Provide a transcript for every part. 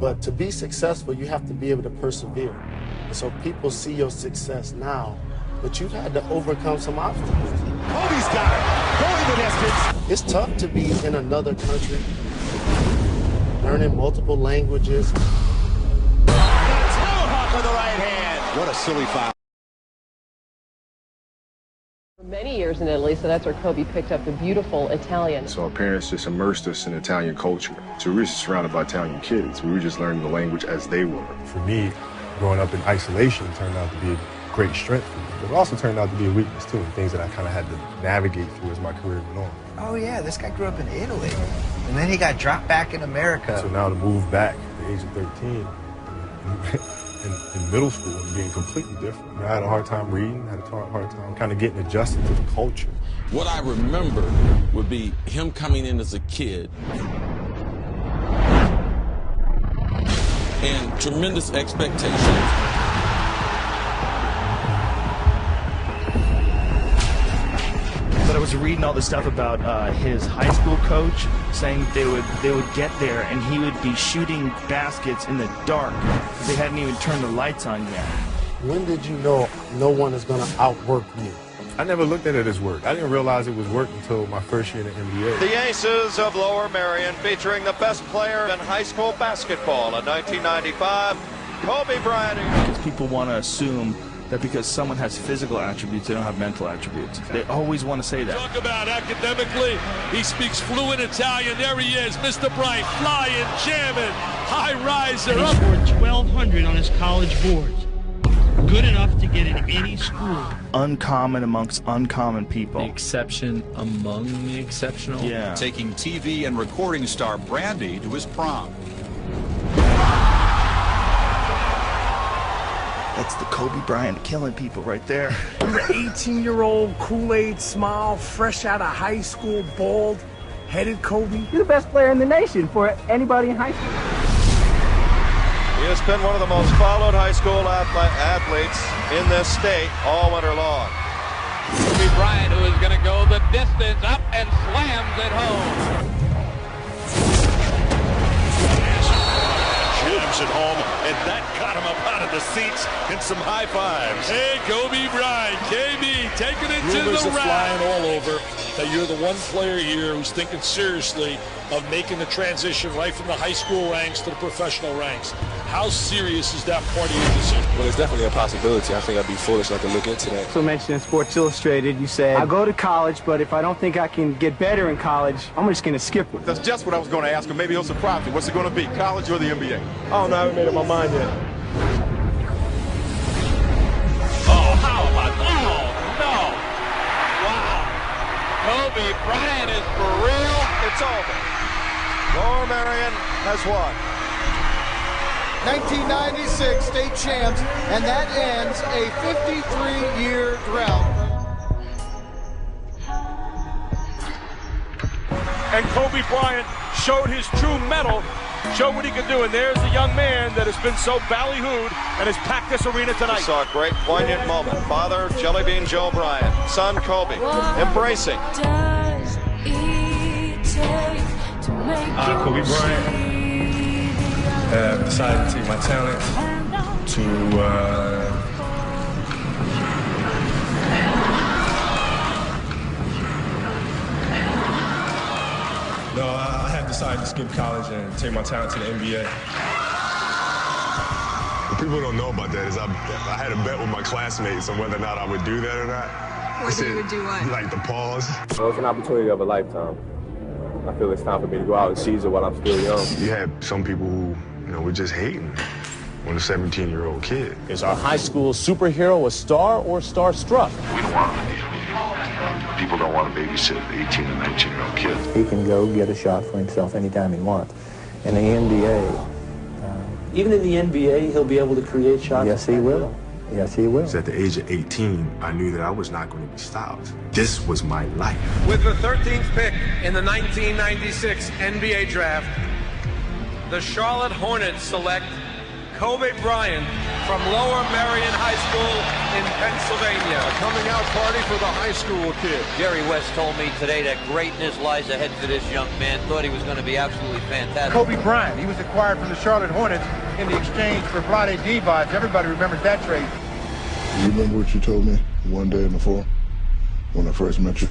But to be successful, you have to be able to persevere. And so people see your success now, but you've had to overcome some obstacles. Kobe's got it. Going the distance. It's tough to be in another country, learning multiple languages. Tomahawk on the right hand. What a silly foul. For many years in Italy, so that's where Kobe picked up the beautiful Italian. So our parents just immersed us in Italian culture. So we were just surrounded by Italian kids. We were just learning the language as they were. For me, growing up in isolation turned out to be a great strength for me, but it also turned out to be a weakness too, and things that I kind of had to navigate through as my career went on. Oh yeah, this guy grew up in Italy, and then he got dropped back in America. So now to move back at the age of 13, in middle school, and being completely different. I had a hard time reading, had a hard time kind of getting adjusted to the culture. What I remember would be him coming in as a kid and tremendous expectations. But I was reading all this stuff about his high school coach saying they would get there and he would be shooting baskets in the dark because they hadn't even turned the lights on yet. When did you know no one is going to outwork me? I never looked at it as work. I didn't realize it was work until my first year in the NBA. The Aces of Lower Merion, featuring the best player in high school basketball in 1995, Kobe Bryant. Because people want to assume that because someone has physical attributes, they don't have mental attributes. They always want to say that. Talk about academically, he speaks fluent Italian. There he is, Mr. Bryant, flying, jamming, high riser. He scored 1,200 on his college boards. Good enough to get in any school. Uncommon amongst uncommon people. The exception among the exceptional. Yeah. Taking TV and recording star Brandy to his prom. That's the Kobe Bryant killing people right there. He's an 18-year-old Kool-Aid smile, fresh out of high school, bald, headed Kobe. You're the best player in the nation for anybody in high school. He has been one of the most followed high school athletes in this state all winter long. Kobe Bryant, who is going to go the distance, up and slams it home. Jams it home, and that got him up out of the seats and some high fives. Hey, Kobe Bryant, KB, taking it to the Rumors are rack. flying all over that you're the one player here who's thinking seriously of making the transition right from the high school ranks to the professional ranks. How serious is that part of your decision? Well, it's definitely a possibility. I think I'd be foolish not to look into that. So mentioned in Sports Illustrated, you said, I'll go to college, but if I don't think I can get better in college, I'm just going to skip it. That's just what I was going to ask him. Maybe he'll surprise me. What's it going to be, college or the NBA? Oh, no, I haven't made up my mind yet. Oh, how about, oh, no. Wow. Kobe Bryant is for real. It's over. Lower Merion has won. 1996 state champs, and that ends a 53-year drought. And Kobe Bryant showed his true mettle, showed what he could do. And there's a young man that has been so ballyhooed and has packed this arena tonight. We saw a great poignant moment. Father, Jelly Bean Joe Bryant. Son, Kobe, embracing. Kobe Bryant decided to take my talent to no, I had decided to skip college and take my talent to the NBA. What people don't know about that is I had a bet with my classmates on whether or not I would do that or not. Whether you would do what? Like the pause. Well, it's an opportunity of a lifetime. I feel it's time for me to go out and seize it while I'm still young. You had some people who, we're just hating on a 17-year-old kid. Is our high school superhero a star or starstruck? We don't want to people don't want to babysit 18 and 19-year-old kids. He can go get a shot for himself anytime he wants. In the NBA... Even in the NBA, he'll be able to create shots? Yes, he will. Yes, he will. At the age of 18, I knew that I was not going to be stopped. This was my life. With the 13th pick in the 1996 NBA draft, the Charlotte Hornets select Kobe Bryant from Lower Merion High School in Pennsylvania. A coming out party for the high school kid. Jerry West told me today that greatness lies ahead for this young man. Thought he was going to be absolutely fantastic. Kobe Bryant, he was acquired from the Charlotte Hornets in the exchange for Vlade Divac. Everybody remembers that trade. You remember what you told me one day in the fall when I first met you?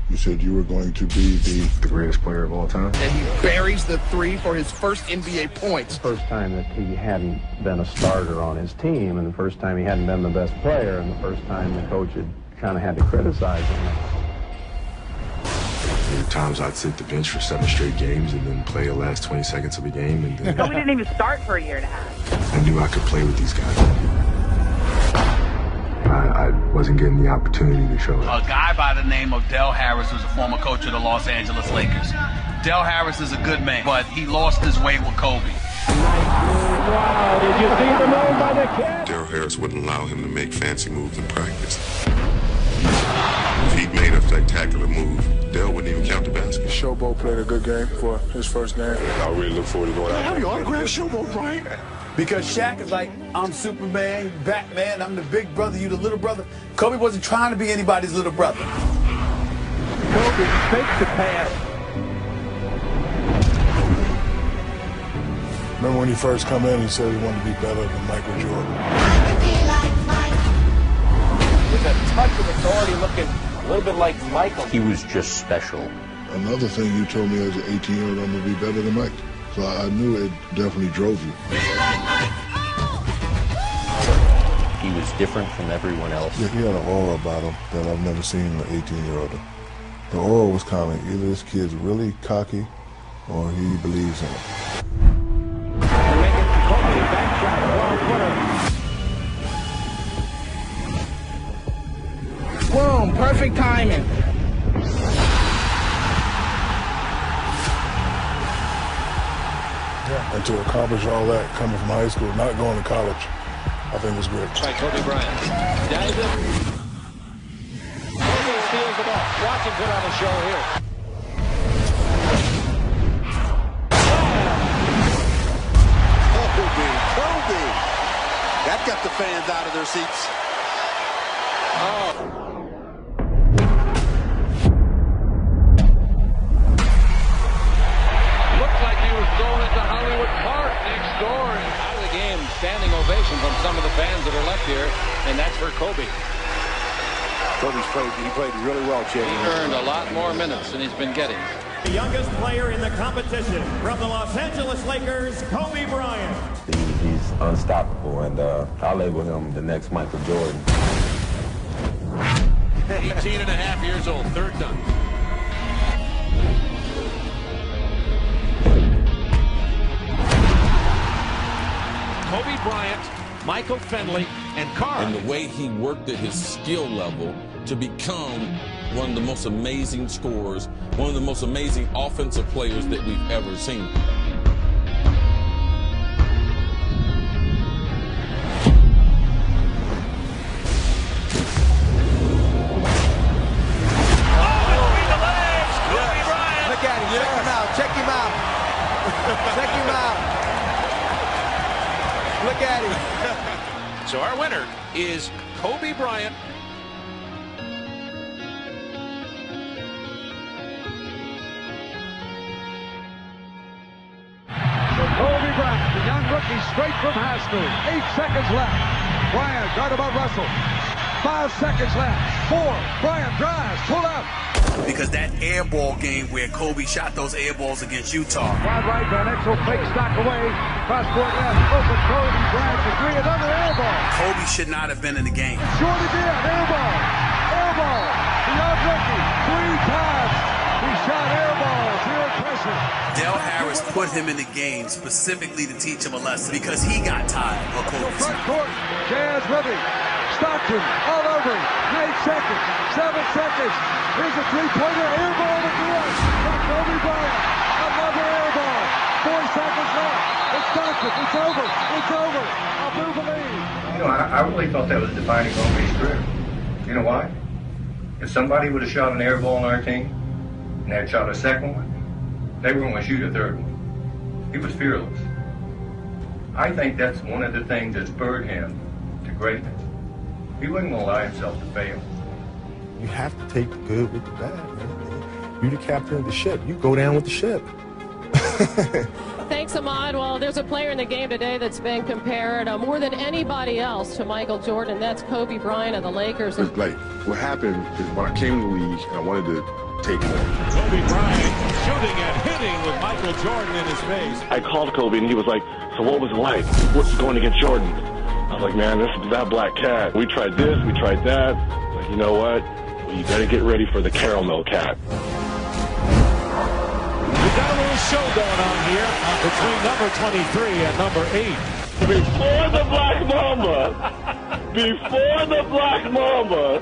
You said you were going to be the greatest player of all time. And he buries the three for his first NBA points. The first time that he hadn't been a starter on his team, and the first time he hadn't been the best player, and the first time the coach had had to criticize him. There were times I'd sit the bench for 7 straight games and then play the last 20 seconds of a game. And then Kobe didn't even start for a year and a half. I knew I could play with these guys. I wasn't getting the opportunity to show it. A guy by the name of Del Harris was a former coach of the Los Angeles Lakers. Del Harris is a good man, but he lost his way with Kobe. Wow, did you see the move by the kid? Del Harris wouldn't allow him to make fancy moves in practice. If he'd made a spectacular move, Del wouldn't even count the basket. Showboat played a good game for his first game. I really look forward to going out. Have you autographed Showboat, Brian? Because Shaq is like, I'm Superman, Batman, I'm the big brother, you the little brother. Kobe wasn't trying to be anybody's little brother. Kobe fakes the pass. Remember when he first come in, he said he wanted to be better than Michael Jordan. With a touch of authority, looking a little bit like Michael. He was just special. Another thing you told me as an 18-year-old, I'm going to be better than Mike. So I knew it definitely drove you. He was different from everyone else. Yeah, he had an aura about him that I've never seen in an 18-year-old. The aura was kind of either this kid's really cocky or he believes in it. Boom, perfect timing. And to accomplish all that coming from high school, not going to college, I think was great. By Kobe Bryant. Dives it. Kobe steals the ball. Watch him put on a show here. Kobe. That got the fans out of their seats. Oh. Going into Hollywood Park next door and out of the game. Standing ovation from some of the fans that are left here, and that's for Kobe. He played really well, Chad. He earned a lot more minutes than he's been getting. The youngest player in the competition from the Los Angeles Lakers, Kobe Bryant. He's unstoppable, and I label him the next Michael Jordan. 18 and a half years old, third done. Kobe Bryant, Michael Finley, and Carr. And the way he worked at his skill level to become one of the most amazing scorers, one of the most amazing offensive players that we've ever seen. Look at him. Check him out. Check him out. Check him out. Look at him. So our winner is Kobe Bryant. So Kobe Bryant, the young rookie, straight from high school. 8 seconds left. Bryant guarded by Russell. 5 seconds left. 4. Bryant drives. Pull up. Because that air ball game where Kobe shot those air balls against Utah. Wide right, Van Exel fake stock away. Cross court left. Open Kobe Bryant for 3. Another air ball. Kobe should not have been in the game. Short again. Air ball. Air ball. The young rookie. 3 times. He shot air balls. Zero pressure. Del Harris put him in the game specifically to teach him a lesson because he got tired of Kobe. Front court. Jazz Ribby. Stockton all over him. 8 seconds. 7 seconds. Here's a three-pointer. Air ball again. From Kobe Bryant. Another air ball. 4 seconds left. It's Stockton. It's over. It's over. I'll move the lead. You know, I really thought that was defining Kobe's career. You know why? If somebody would have shot an air ball on our team and had shot a second one, they were going to shoot a third one. He was fearless. I think that's one of the things that spurred him to greatness. He wasn't going to allow himself to fail. You have to take the good with the bad, man. You're the captain of the ship. You go down with the ship. Thanks, Ahmad. Well, there's a player in the game today that's been compared more than anybody else to Michael Jordan. That's Kobe Bryant of the Lakers. Like, what happened is when I came to the league and I wanted to take more. Kobe Bryant shooting and hitting with Michael Jordan in his face. I called Kobe and he was like, so what was it like? What's going against Jordan? I was like, man, this is that black cat. We tried this, we tried that. Like, you know what? Well, you gotta get ready for the caramel cat. We've got a little show going on here between number 23 and number 8. Before the Black Mamba,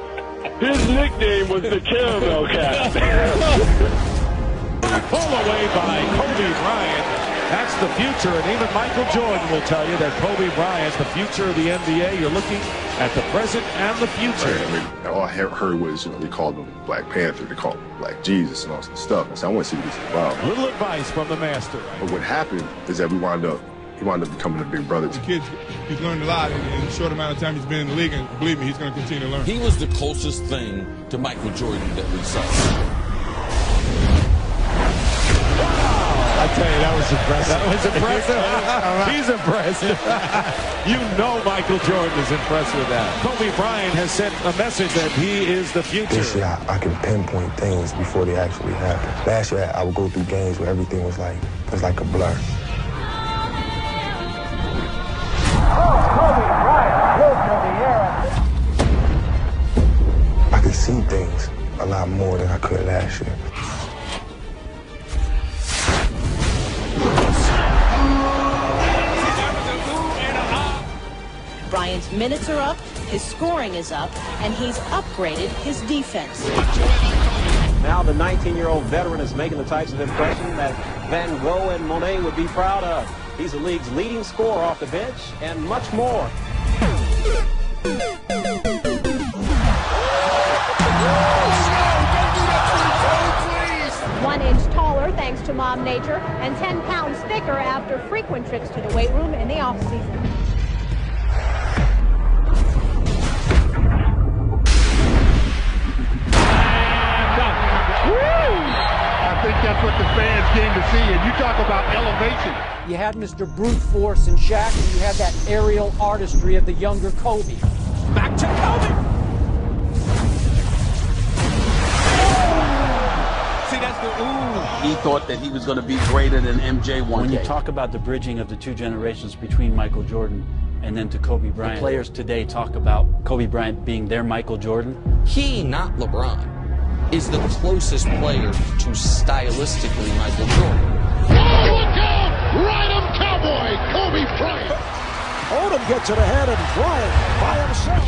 his nickname was the Caramel Cat. Pull away by Kobe Bryant. That's the future, and even Michael Jordan will tell you that Kobe Bryant's the future of the NBA. You're looking at the present and the future. Right, I mean, all I heard was, they called him Black Panther, they called him Black Jesus and all that stuff. I said, I want to see what this is about. Little advice from the master. But what happened is that he wound up becoming a big brother. The kid, he's learned a lot in a short amount of time he's been in the league, and believe me, he's going to continue to learn. He was the closest thing to Michael Jordan that we saw. I tell you, that was impressive. That was impressive. He's impressive. You know Michael Jordan is impressed with that. Kobe Bryant has sent a message that he is the future. This year, I can pinpoint things before they actually happen. Last year, I would go through games where everything was like a blur. Kobe Bryant, Wilson of the era. I could see things a lot more than I could last year. Bryant's minutes are up, his scoring is up, and he's upgraded his defense. Now the 19-year-old veteran is making the types of impression that Van Gogh and Monet would be proud of. He's the league's leading scorer off the bench, and much more. 1 inch taller thanks to Mom Nature, and 10 pounds thicker after frequent trips to the weight room in the off-season. I think that's what the fans came to see, and you talk about elevation. You had Mr. Brute Force in Shaq, and you had that aerial artistry of the younger Kobe. Back to Kobe! See, that's the ooh. He thought that he was going to be greater than MJ one When day. you talk about the bridging of the two generations between Michael Jordan and then to Kobe Bryant, the players today talk about Kobe Bryant being their Michael Jordan. He, not LeBron, is the closest player to stylistically Michael Jordan. Oh, look out! Ride him, cowboy! Kobe Bryant! Odom gets it ahead, and Bryant by himself.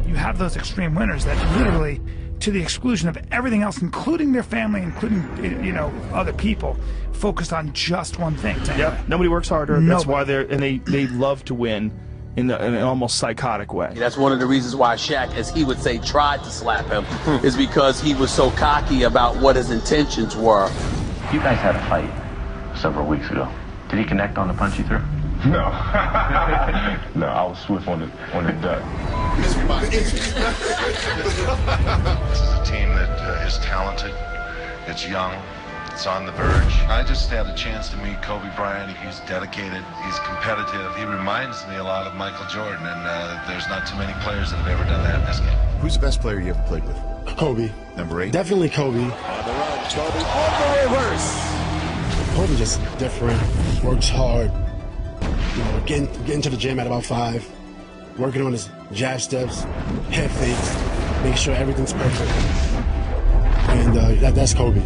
You have those extreme winners that literally, to the exclusion of everything else, including their family, including, other people, focused on just one thing. Yeah, nobody works harder. That's why they love to win. In an almost psychotic way. That's one of the reasons why Shaq, as he would say, tried to slap him, is because he was so cocky about what his intentions were. You guys had a fight several weeks ago. Did he connect on the punch you threw? No. No, I was swift on the duck. This is a team that is talented, it's young, it's on the verge. I just had a chance to meet Kobe Bryant. He's dedicated, he's competitive. He reminds me a lot of Michael Jordan, and there's not too many players that have ever done that in this game. Who's the best player you ever played with? Kobe. Number 8? Definitely Kobe. On the run, Kobe on the reverse. Kobe just different, works hard. Getting to the gym at about 5, working on his jab steps, head fakes, making sure everything's perfect. And that's Kobe.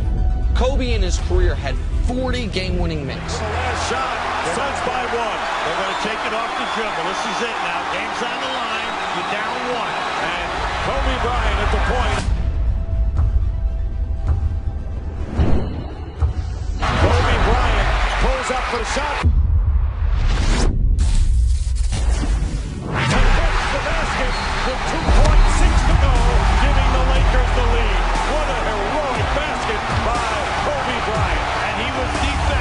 Kobe in his career had 40 game-winning makes. The last shot, Suns by 1. They're going to take it off the dribble. This is it now. Game's on the line. You're down 1. And Kobe Bryant at the point. Kobe Bryant pulls up for the shot. And hits the basket with 2.6 to go, giving the Lakers the lead. What a heroic basket by Kobe Bryant. And he was defensive.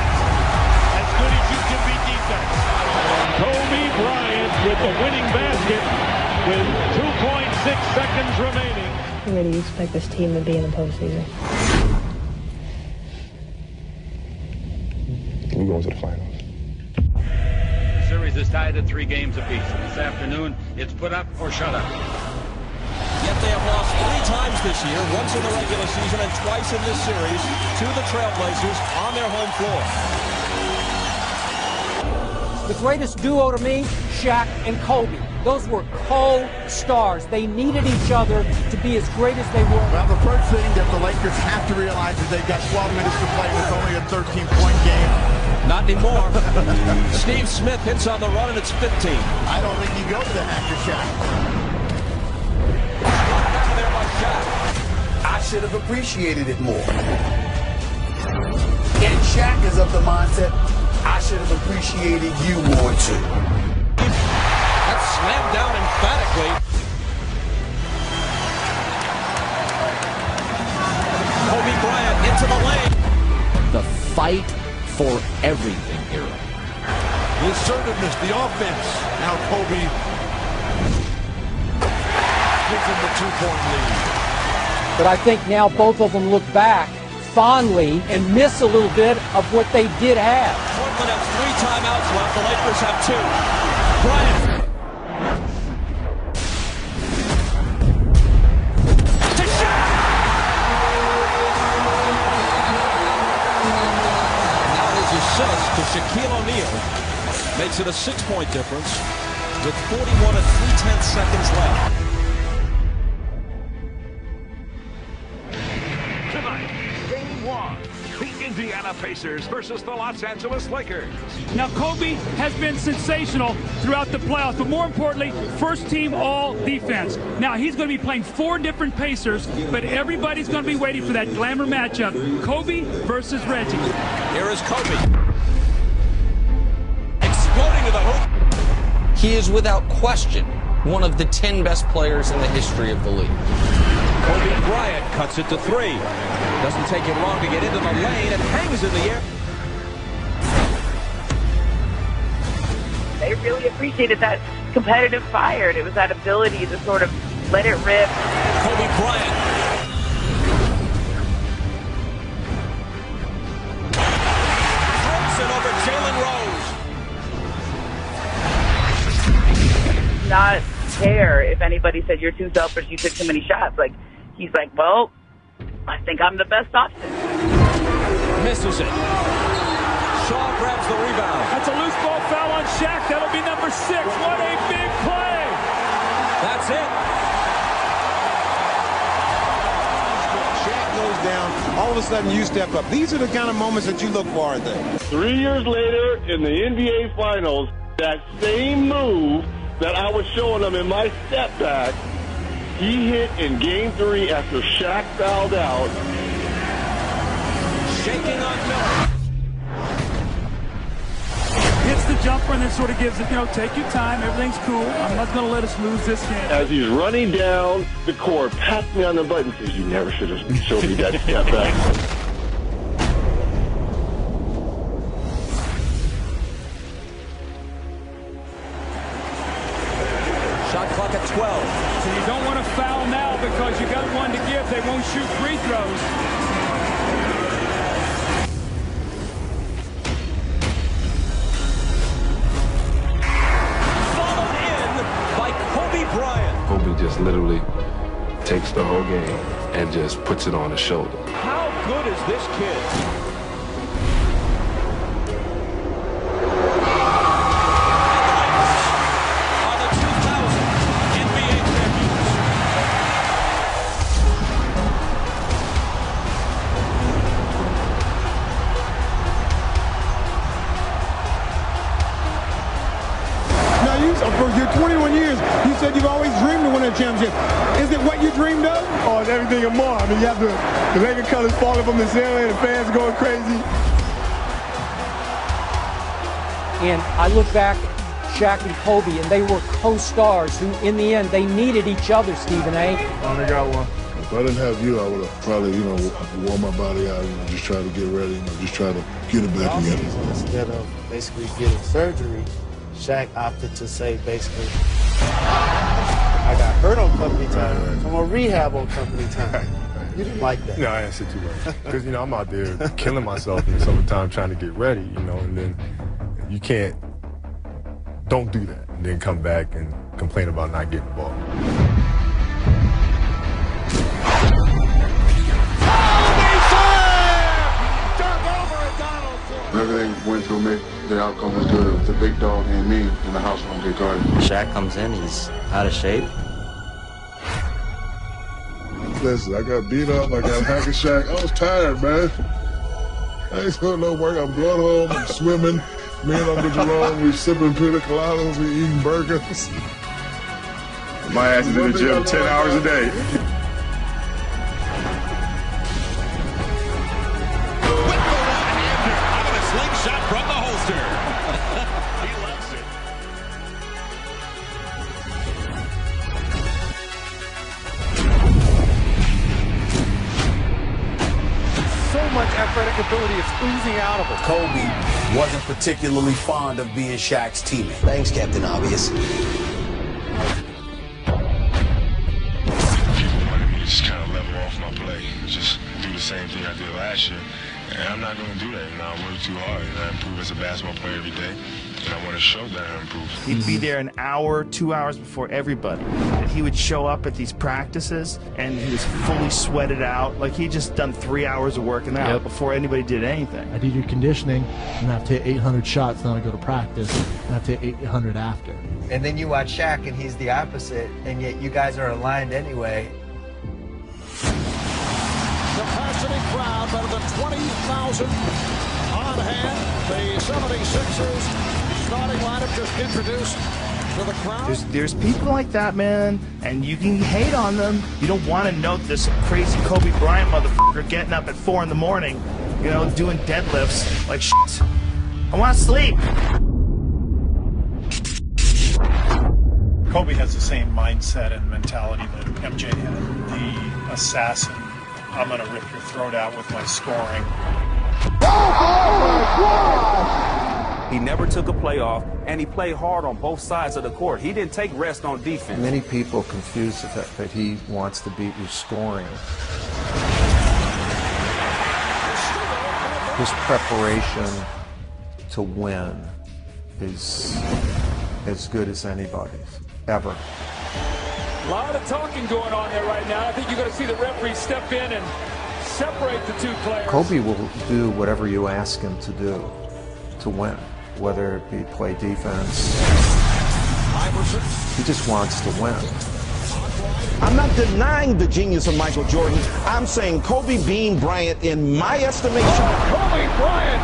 the winning basket with 2.6 seconds remaining. Where do you expect this team to be in the postseason? We're going to the finals. The series is tied at 3 games apiece. This afternoon, it's put up or shut up. Yet they have lost 3 times this year, once in the regular season and twice in this series, to the Trailblazers on their home floor. The greatest duo to me, Shaq and Kobe. Those were co-stars. They needed each other to be as great as they were. Well, the first thing that the Lakers have to realize is they've got 12 minutes to play with only a 13-point game. Not anymore. Steve Smith hits on the run, and it's 15. I don't think you go to the hacker Shaq. Down there by Shaq. I should have appreciated it more. And Shaq is of the mindset, I should have appreciated you more too. That's slammed down emphatically. Kobe Bryant into the lane. The fight for everything era. The assertiveness, the offense. Now Kobe gives him the 2-point lead. But I think now both of them look back fondly and miss a little bit of what they did have. Portland has 3 timeouts left. The Lakers have 2. Bryant. To Shaq. Now his assist to Shaquille O'Neal makes it a 6-point difference with 41 and 3/10 seconds left. Indiana Pacers versus the Los Angeles Lakers. Now, Kobe has been sensational throughout the playoffs, but more importantly, first team all defense. Now, he's going to be playing 4 different Pacers, but everybody's going to be waiting for that glamour matchup, Kobe versus Reggie. Here is Kobe. Exploding to the hoop. He is without question one of the 10 best players in the history of the league. Kobe Bryant cuts it to 3. Doesn't take him long to get into the lane and hangs in the air. They really appreciated that competitive fire. It was that ability to sort of let it rip. Kobe Bryant. Throws it over Jalen Rose. Not care if anybody said you're too selfish, you took too many shots. Like, he's like, well, I think I'm the best option. Misses it. Shaw grabs the rebound. That's a loose ball foul on Shaq. That'll be number 6. What a big play. That's it. Shaq goes down. All of a sudden, you step up. These are the kind of moments that you look for, I think. 3 years later in the NBA Finals, that same move that I was showing them in my step back, he hit in Game 3 after Shaq fouled out. Shaking on Miller. Hits the jumper and then sort of gives it, take your time. Everything's cool. I'm not going to let us lose this game. As he's running down the court, pats me on the butt and says, you never should have showed me that step back. Shot clock at 12. So you don't want to foul now because you got one to give. They won't shoot free throws. Followed in by Kobe Bryant. Kobe just literally takes the whole game and just puts it on his shoulder. How good is this kid? For your 21 years, you said you've always dreamed of winning a championship. Is it what you dreamed of? Oh, it's everything and more. I mean, you have the Laker colors falling from the ceiling, the fans going crazy. And I look back at Shaq and Kobe, and they were co-stars who, in the end, they needed each other, Stephen A. I only got one. If I didn't have you, I would have probably, worn my body out, just try to get ready, just try to get it back together. Instead of basically getting surgery, Shaq opted to say basically, I got hurt on company time, so I'm gonna rehab on company time. You didn't like that? No, I didn't say too much. Because, you know, I'm out there killing myself in the summertime trying to get ready, you know, and then you can't, don't do that, and then come back and complain about not getting the ball. Everything went through me. The outcome was good. It was the big dog and me in the house when we guarded. Shaq comes in, he's out of shape. Listen, I got beat up, I got hack and Shaq. I was tired, man. I ain't doing no work. I'm going home, I'm swimming. Me and Uncle Jerome, we sipping pina coladas, we eating burgers. My ass is in the gym 10 hours a day. Slingshot from the holster. He loves it. So much athletic ability is oozing out of him. Kobe wasn't particularly fond of being Shaq's teammate. Thanks, Captain Obvious. People wanted me to just kind of level off my play. Just do the same thing I did last year. And I'm not going to do that. You know, I work too hard, and I improve as a basketball player every day, and I want to show that I improve. He'd be there an hour, 2 hours before everybody. And he would show up at these practices, and he was fully sweated out. Like, he'd just done 3 hours of working out before anybody did anything. I did your conditioning, and I have to hit 800 shots, then I go to practice, and I have to hit 800 after. And then you watch Shaq, and he's the opposite, and yet you guys are aligned anyway. Capacity crowd, better than 20,000 on hand. The 76ers starting lineup just introduced to the crowd. There's people like that, man, and you can hate on them. You don't want to note this crazy Kobe Bryant motherfucker getting up at 4 in the morning, you know, doing deadlifts like shit. I want to sleep. Kobe has the same mindset and mentality that MJ had. The assassin. I'm going to rip your throat out with my scoring. He never took a play off, and he played hard on both sides of the court. He didn't take rest on defense. Many people confuse the fact that he wants to beat you scoring. His preparation to win is as good as anybody's, ever. A lot of talking going on there right now. I think you're going to see the referee step in and separate the two players. Kobe will do whatever you ask him to do to win, whether it be play defense. He just wants to win. I'm not denying the genius of Michael Jordan. I'm saying Kobe Bean Bryant, in my estimation, Kobe Bryant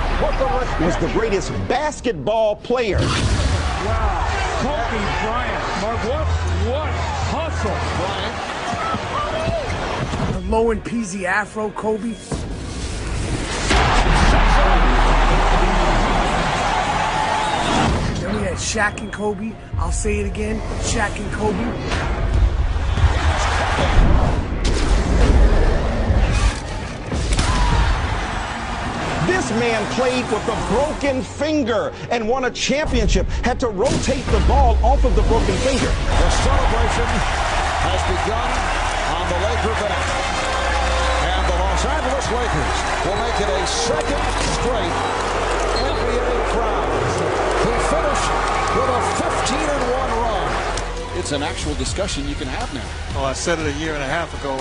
was the greatest basketball player. Wow. Kobe Bryant. Mark, what hustle, Bryant. The low and peasy afro, Kobe. Then we had Shaq and Kobe. I'll say it again, Shaq and Kobe. This man played with a broken finger and won a championship, had to rotate the ball off of the broken finger. The celebration has begun on the Laker bench. And the Los Angeles Lakers will make it a second straight NBA crown. Who finished with a 15-1 run. It's an actual discussion you can have now. Well, I said it a year and a half ago.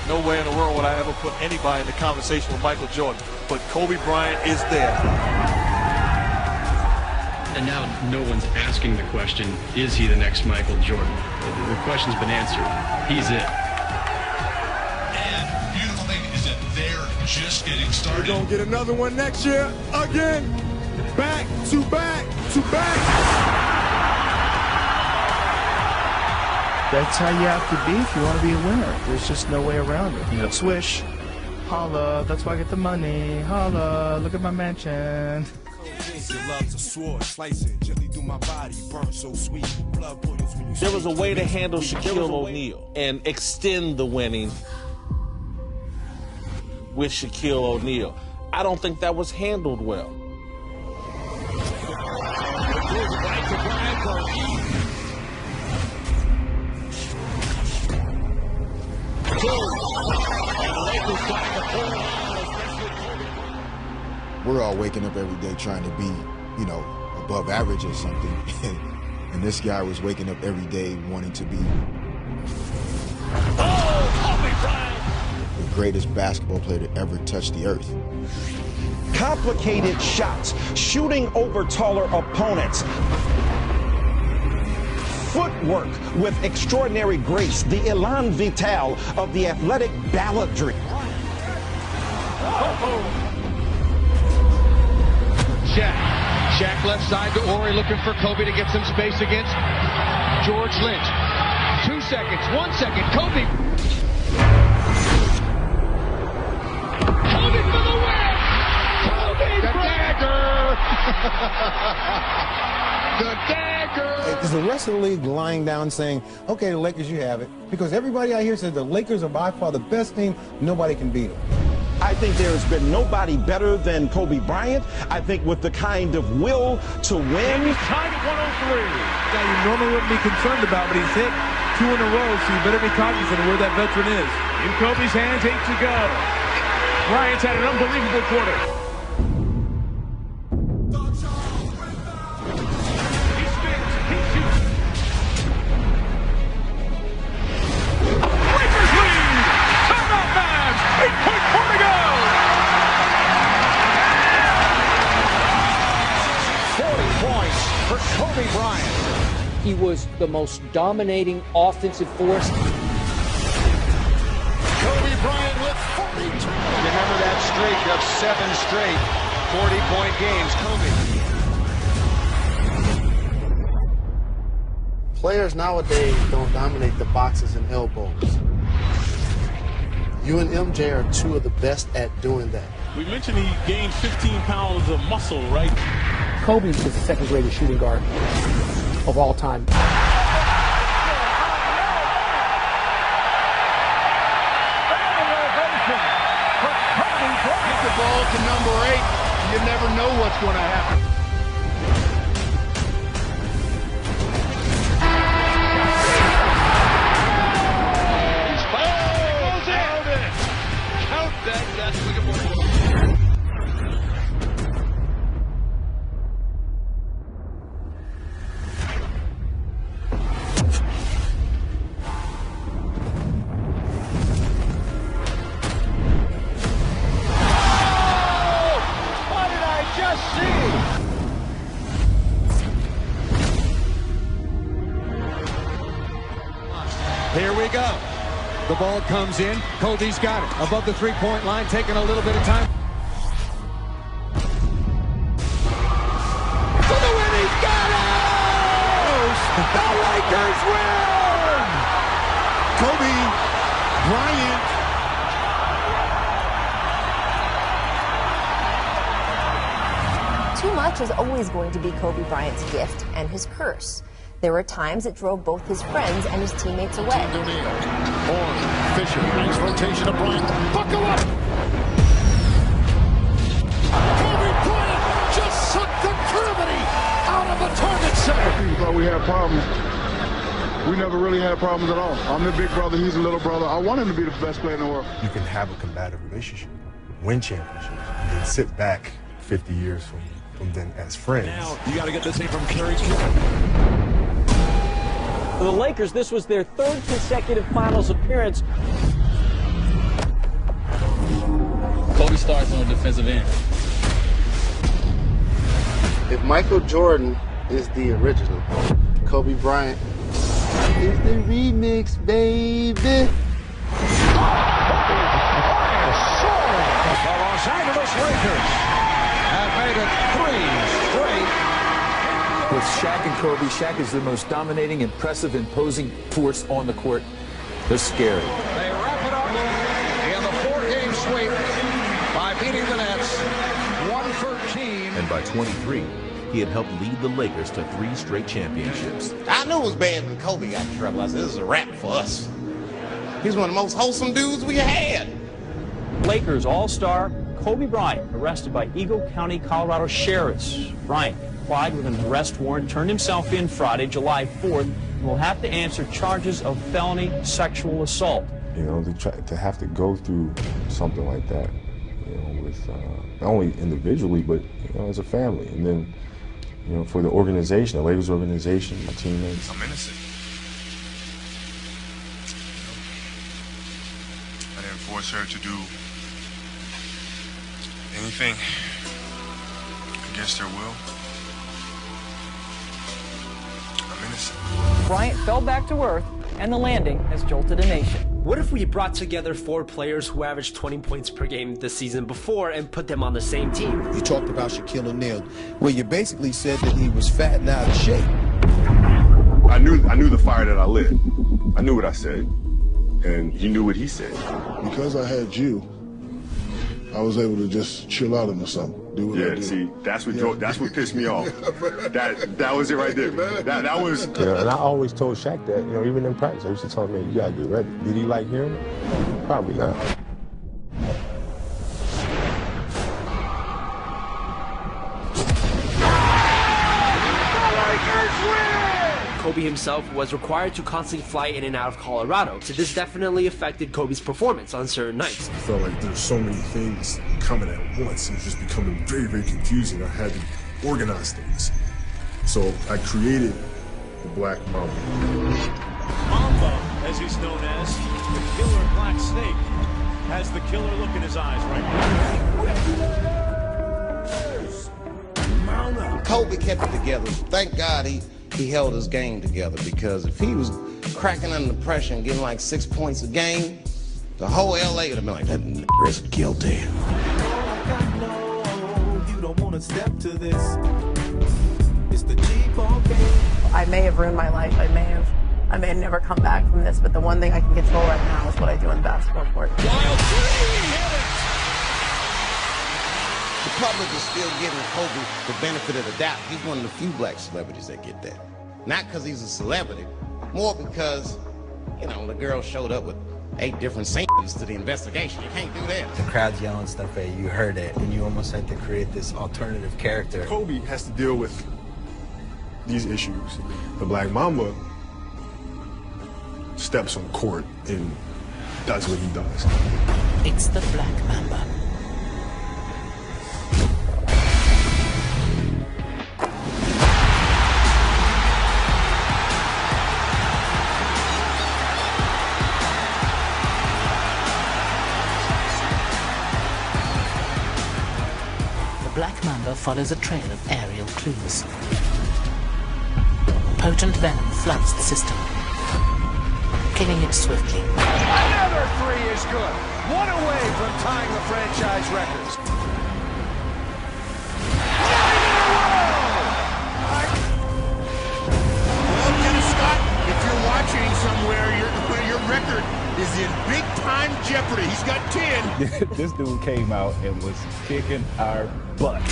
No way in the world would I ever put anybody in the conversation with Michael Jordan. But Kobe Bryant is there. And now no one's asking the question, is he the next Michael Jordan? The question's been answered. He's it. And the beautiful thing is that they're just getting started. We're going to get another one next year. Again. Back to back to back. That's how you have to be if you want to be a winner. There's just no way around it. You know, swish, holla, that's why I get the money. Holla, look at my mansion. There was a way to handle Shaquille O'Neal and extend the winning with Shaquille O'Neal. I don't think that was handled well. Moves it right to Bryan for two. And the Lakers trying to pull it out, especially Kobe. We're all waking up every day trying to be, you know, above average or something. And this guy was waking up every day wanting to be Kobe Bryant! the greatest basketball player to ever touch the earth. Complicated shots, shooting over taller opponents. Footwork with extraordinary grace, the elan vital of the athletic balladry. Shaq left side to Ori, looking for Kobe to get some space against George Lynch. 2 seconds, 1 second, Kobe. Kobe for the win! Kobe the dagger! The dagger! Is the rest of the league lying down saying, okay, the Lakers, you have it? Because everybody out here says the Lakers are by far the best team. Nobody can beat them. I think there has been nobody better than Kobe Bryant. I think with the kind of will to win. He's tied at 103. Guy you normally wouldn't be concerned about, but he's hit 2 in a row, so you better be cognizant of where that veteran is. In Kobe's hands, 8 to go. Bryant's had an unbelievable quarter. He spins, he shoots. Lakers lead! Timeout Mavs! 8.4 to go! 40 points for Kobe Bryant. He was the most dominating offensive force. Kobe Bryant with 42. Remember that streak of 7 straight 40-point games, Kobe. Players nowadays don't dominate the boxes and elbows. You and MJ are 2 of the best at doing that. We mentioned he gained 15 pounds of muscle, right? Kobe is the second greatest shooting guard of all time. Get the ball to number 8. You never know what's going to happen. Count that. That's a good one. Here we go. The ball comes in. Kobe's got it. Above the three-point line, taking a little bit of time. For the win, he's got it! The Lakers win! Kobe Bryant. Too much is always going to be Kobe Bryant's gift and his curse. There were times it drove both his friends and his teammates away. Horn, Fisher, nice rotation of Bryant. Buckle up! Kobe Bryant just sucked the gravity out of the target center. People thought we had problems. We never really had problems at all. I'm the big brother, he's the little brother. I want him to be the best player in the world. You can have a combative relationship, win championships, and then sit back 50 years from then as friends. Now, you got to get this thing from Curry. For the Lakers, this was their 3rd consecutive finals appearance. Kobe starts on the defensive end. If Michael Jordan is the original, Kobe Bryant is the remix, baby. The Los Angeles Lakers have made it 3 straight. With Shaq and Kobe, Shaq is the most dominating, impressive, imposing force on the court. They're scary. They wrap it up in the 4-game sweep by beating the Nets 113. And by 23, he had helped lead the Lakers to 3 straight championships. I knew it was bad when Kobe got in trouble. I said, this is a wrap for us. He's one of the most wholesome dudes we had. Lakers All-Star Kobe Bryant arrested by Eagle County, Colorado sheriffs. Bryant complied with an arrest warrant, turned himself in Friday, July 4th, and will have to answer charges of felony sexual assault. You know, to have to go through something like that, you know, with not only individually, but, you know, as a family. And then, you know, for the organization, the Lakers organization, my teammates. I'm innocent. I didn't force her to do anything against her will. I'm innocent. Bryant fell back to earth, and the landing has jolted a nation. What if we brought together 4 players who averaged 20 points per game the season before and put them on the same team? You talked about Shaquille O'Neal, where you basically said that he was fat and out of shape. I knew the fire that I lit. I knew what I said, and he knew what he said. Because I had you, I was able to just chill out into something. Do what I do. See, that's what pissed me off. That was it right there. That was. Yeah, and I always told Shaq that, you know, even in practice, I used to tell him, man, you gotta get ready. Did he like hearing it? Probably not. Kobe himself was required to constantly fly in and out of Colorado, so this definitely affected Kobe's performance on certain nights. I felt like there's so many things coming at once. It was just becoming very, very confusing. I had to organize things. So I created the Black Mamba. Mamba, as he's known as, the killer black snake, has the killer look in his eyes right now. Kobe kept it together. Thank God he held his game together, because if he was cracking under pressure and getting like 6 points a game, the whole LA would have been like, that nigga is guilty. You don't want to step to this. It's the G-ball game. I may have ruined my life. I may have never come back from this, but the one thing I can control right now is what I do on the basketball court. Wild three, hit it! The public is still giving Kobe the benefit of the doubt. He's one of the few black celebrities that get that. Not because he's a celebrity, more because, you know, the girl showed up with 8 different scenes to the investigation. You can't do that. The crowd's yelling stuff at you, you heard it, and you almost had to create this alternative character. Kobe has to deal with these issues. The Black Mamba steps on court and does what he does. It's the Black Mamba. Black Mamba follows a trail of aerial clues. Potent venom floods the system, killing it swiftly. Another 3 is good. 1 away from tying the franchise records. 9 in a row! Well, Dennis Scott, if you're watching somewhere, your record is in big-time jeopardy. He's got 10. This dude came out and was kicking our butt.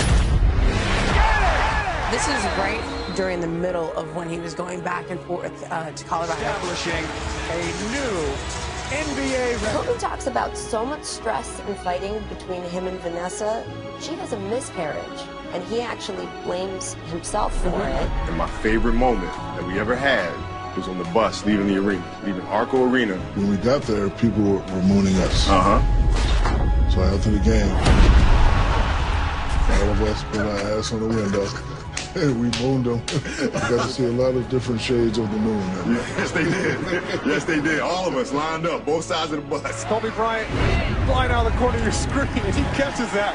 This is right during the middle of when he was going back and forth to Colorado. Establishing a new NBA record. Kobe talks about so much stress and fighting between him and Vanessa. She has a miscarriage, and he actually blames himself for it. And my favorite moment that we ever had was on the bus leaving the arena, leaving Arco Arena. When we got there, people were mooning us. So after the game, all of us put our ass on the window and we mooned them. We got to see a lot of different shades of the moon. Yes, they did. Yes, they did. All of us lined up, both sides of the bus. Kobe Bryant flying out of the corner of your screen, and he catches that.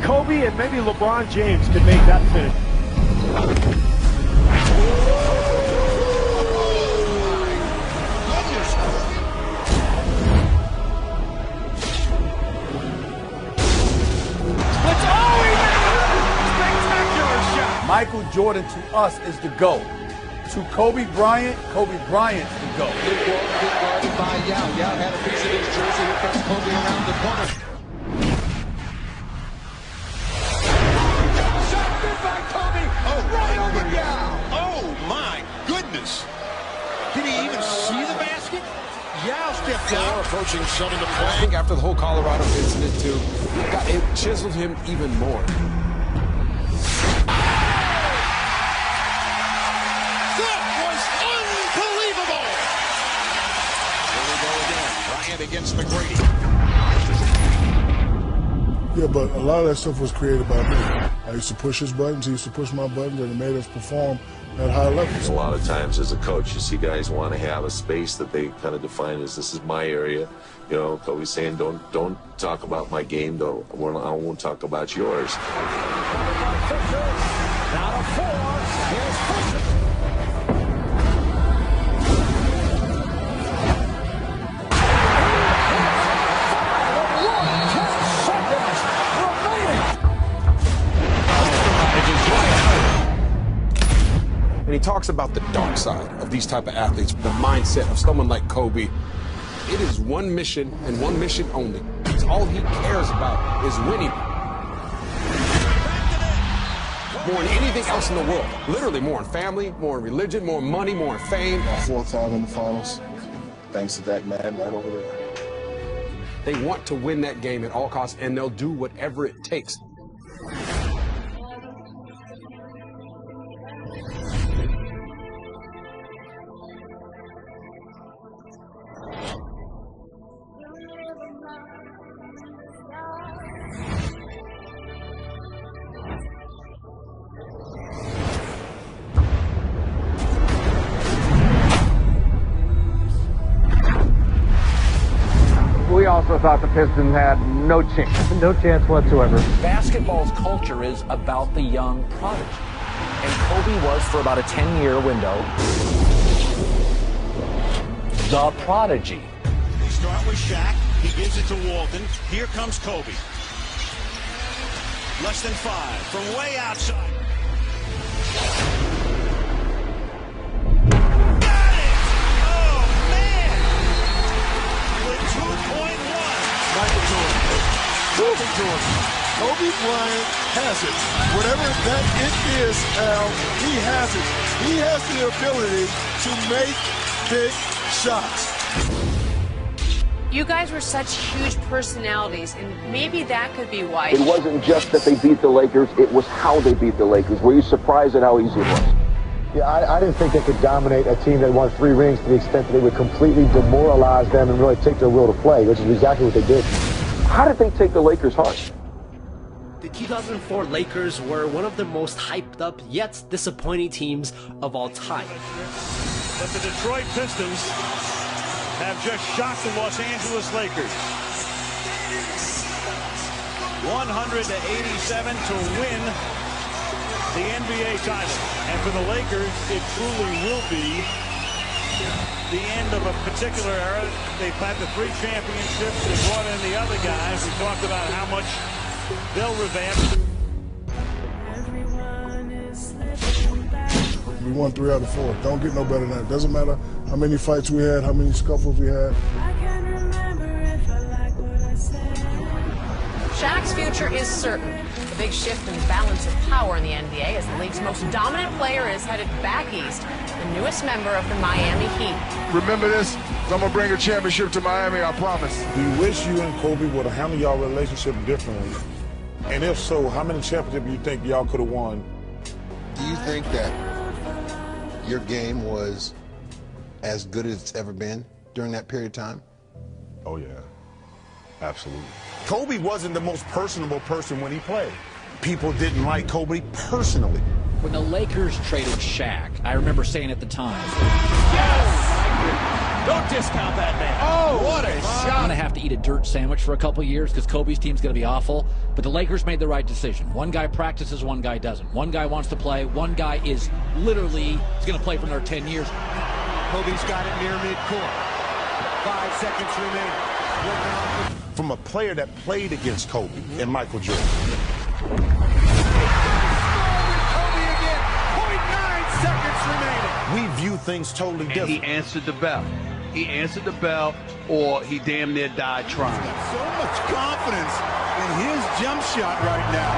Kobe and maybe LeBron James could make that finish. Michael Jordan to us is the GOAT. To Kobe Bryant is the GOAT. Good guarded by Yao. Yao had a piece of his jersey. Here comes Kobe around the corner. Shot good by Kobe. Oh, right over Yao. Oh, my goodness. Did he even see the basket? Yao stepped out. Approaching 7 to play. I think after the whole Colorado incident, too, it chiseled him even more. against McGrady. Yeah, but a lot of that stuff was created by me. I used to push his buttons, he used to push my buttons, and it made us perform at high levels. A lot of times as a coach, you see guys want to have a space that they kind of define as this is my area. You know, Kobe's saying, don't talk about my game, though. I won't talk about yours. Now to 4. Here's Fisher. And he talks about the dark side of these type of athletes, the mindset of someone like Kobe. It is one mission and one mission only. It's all he cares about is winning. More than anything else in the world. Literally more in family, more in religion, more in money, more in fame. Fourth time in the finals, thanks to that man right over there. They want to win that game at all costs, and they'll do whatever it takes. We also thought the Pistons had no chance. No chance whatsoever. Basketball's culture is about the young prodigy. And Kobe was, for about a 10-year window, the prodigy. They start with Shaq. He gives it to Walton. Here comes Kobe. Less than 5 from way outside. Got it! Oh, man! With 2.1. Michael Jordan. Kobe Bryant has it. Whatever that it is, Al, he has it. He has the ability to make big shots. You guys were such huge personalities, and maybe that could be why. It wasn't just that they beat the Lakers, it was how they beat the Lakers. Were you surprised at how easy it was? Yeah, I didn't think they could dominate a team that won 3 rings to the extent that they would completely demoralize them and really take their will to play, which is exactly what they did. How did they take the Lakers hard? The 2004 Lakers were one of the most hyped up yet disappointing teams of all time. But the Detroit Pistons have just shocked the Los Angeles Lakers. 100-87 to win the NBA title. And for the Lakers, it truly will be the end of a particular era. They've had the 3 championships. They brought in the other guys. We talked about how much they'll revamp. We won 3 out of 4. Don't get no better than that. Doesn't matter how many fights we had, how many scuffles we had. Shaq's future is certain. The big shift in balance of power in the NBA as the league's most dominant player is headed back east, the newest member of the Miami Heat. Remember this? I'm going to bring a championship to Miami, I promise. Do you wish you and Kobe would have handled y'all relationship differently? And if so, how many championships do you think y'all could have won? Do you think that your game was as good as it's ever been during that period of time? Oh, yeah. Absolutely. Kobe wasn't the most personable person when he played. People didn't like Kobe personally. When the Lakers traded Shaq, I remember saying at the time, Yes! Don't discount that man. Oh, what a I'm shot. going to have to eat a dirt sandwich for a couple years because Kobe's team's going to be awful. But the Lakers made the right decision. One guy practices, one guy doesn't. One guy wants to play, one guy is literally going to play for another 10 years. Kobe's got it near midcourt. 5 seconds remaining. From a player that played against Kobe and Michael Jordan. Kobe again. 0.9 seconds remaining. We view things totally different. He answered the bell. He answered the bell, or he damn near died trying. He's got so much confidence in his jump shot right now.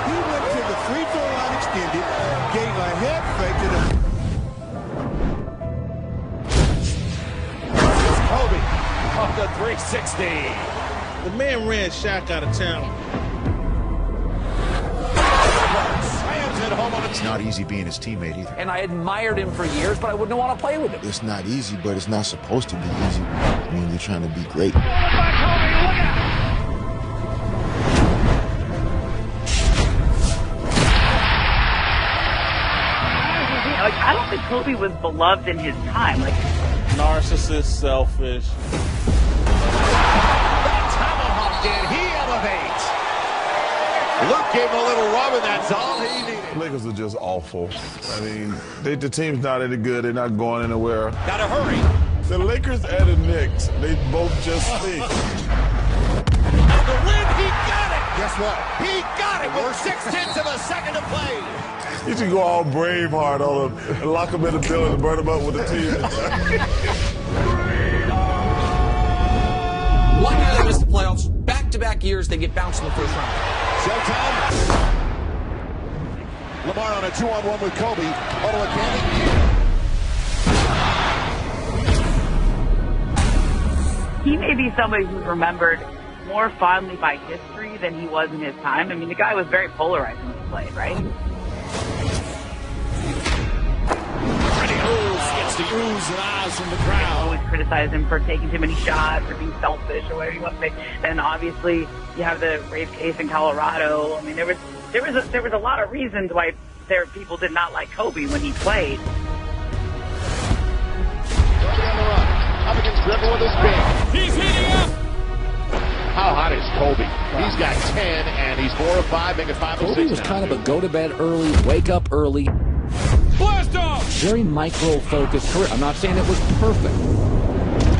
He went to the free throw line extended, gave a head fake to the... Kobe off the 360. The man ran Shaq out of town. Slams it home on the It's not easy being his teammate either. And I admired him for years, but I wouldn't want to play with him. It's not easy, but it's not supposed to be easy when you're trying to be great. Like, I don't think Kobe was beloved in his time. Like, narcissist, selfish. Tomahawk did. He elevates. Luke gave him a little rub, and that's all he needed. Lakers are just awful. I mean, the team's not any good. They're not going anywhere. Gotta hurry. The Lakers and the Knicks, they both just stink. On the win, he got it. Guess what? He got it with 0.6 of a second to play. You should go all Braveheart on him and lock him in the building and burn him up with the team. 1 year they missed the playoffs. Back-to-back years they get bounced in the first round. Showtime. Lamar on a 2-on-1 with Kobe. Olakandi. he may be somebody who's remembered more fondly by history than he was in his time. I mean, the guy was very polarizing when he played, right? Gets the oohs and ahs from the crowd. Always criticize him for taking too many shots or being selfish or whatever you want to say. And obviously, you have the rape case in Colorado. I mean, there was a lot of reasons why people did not like Kobe when he played. Up against Gribble with his big. He's heating up. How hot is Kobe? He's got 10 and he's 4 of 5, making 5 of 6. Kobe was kind of a go to bed early, wake up early. Blast off! Very micro-focused career. I'm not saying it was perfect.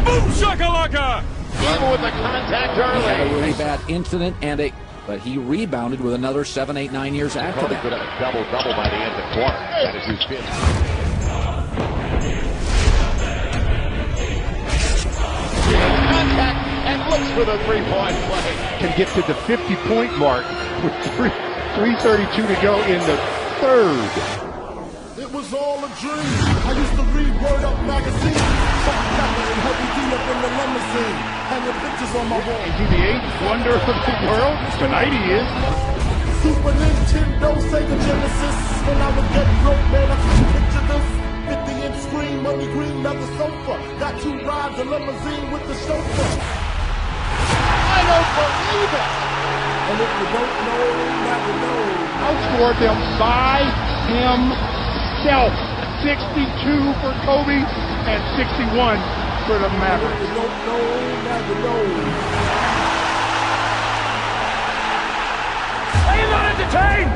Boom shakalaka! Even with the contact early. He had a really bad incident, but he rebounded with another 7, 8, 9 years after Kobe that. could have a double-double by the end of the quarter. That is his fifth. Contact and looks for the three-point play. Can get to the 50-point mark with 3:32 to go in the third. It was all a dream. I used to read Word Up magazine. And Heavy D up in the limousine. Hanging pictures on my wall. Is he the eighth wonder of the world? Tonight he is. Super Nintendo, Sega Genesis. When I would get broke, man, I could picture this. 50-inch screen, money green, leather sofa. Got 2 rides, a limousine with the chauffeur. I don't believe it. And if you don't know, never know. Outscored them by himself. 62 for Kobe and 61 for the Mavericks. If you don't know, never know. Are you not entertained?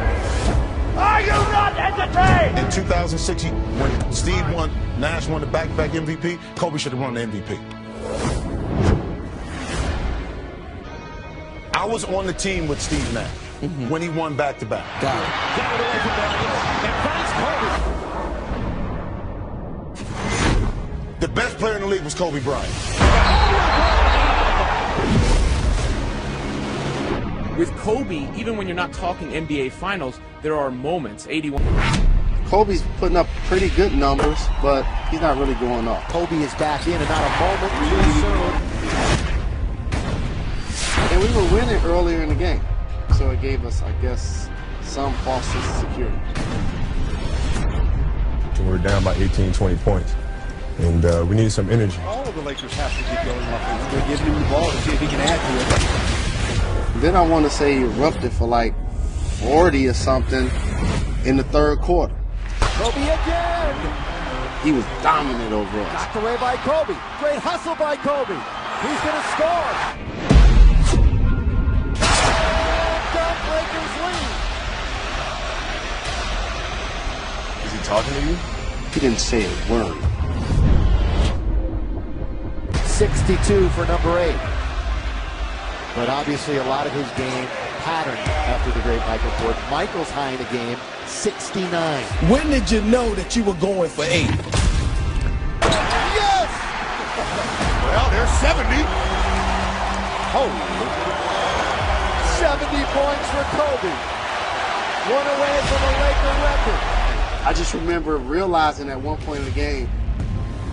Are you not entertained? In 2006, when Nash won the back-to-back MVP, Kobe should have won the MVP. I was on the team with Steve Nash when he won back-to-back. Got it. Got it away from Bryan and finds Kobe. The best player in the league was Kobe Bryant. With Kobe, even when you're not talking NBA Finals, there are moments. 81. Kobe's putting up pretty good numbers, but he's not really going off. Kobe is back in and not a moment too soon. And we were winning earlier in the game, so it gave us, I guess, some false sense of security. We're down by 18, 20 points, and we need some energy. All of the Lakers have to get going offense. They're giving him the ball to see if he can add to it. Then I want to say he erupted for like 40 or something in the third quarter. Kobe again! He was dominant over us. Knocked away by Kobe. Great hustle by Kobe. He's going to score. Lakers lead. Is he talking to you? He didn't say a word. 62 for number 8. But obviously a lot of his game patterned after the great Michael Jordan. Michael's high in the game, 69. When did you know that you were going for 8? Yes! Well, there's 70. Holy. 70 points for Kobe. One away from a Laker record. I just remember realizing at one point in the game,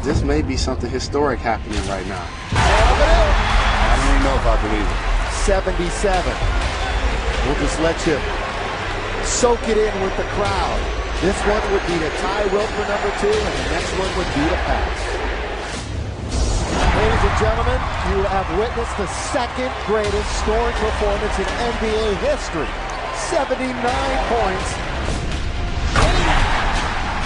this may be something historic happening right now. I don't even know if I believe it. 77. We'll just let you soak it in with the crowd. This one would be to tie Wilt for number 2, and the next one would be to pass. Ladies and gentlemen, you have witnessed the second greatest scoring performance in NBA history. 79 points.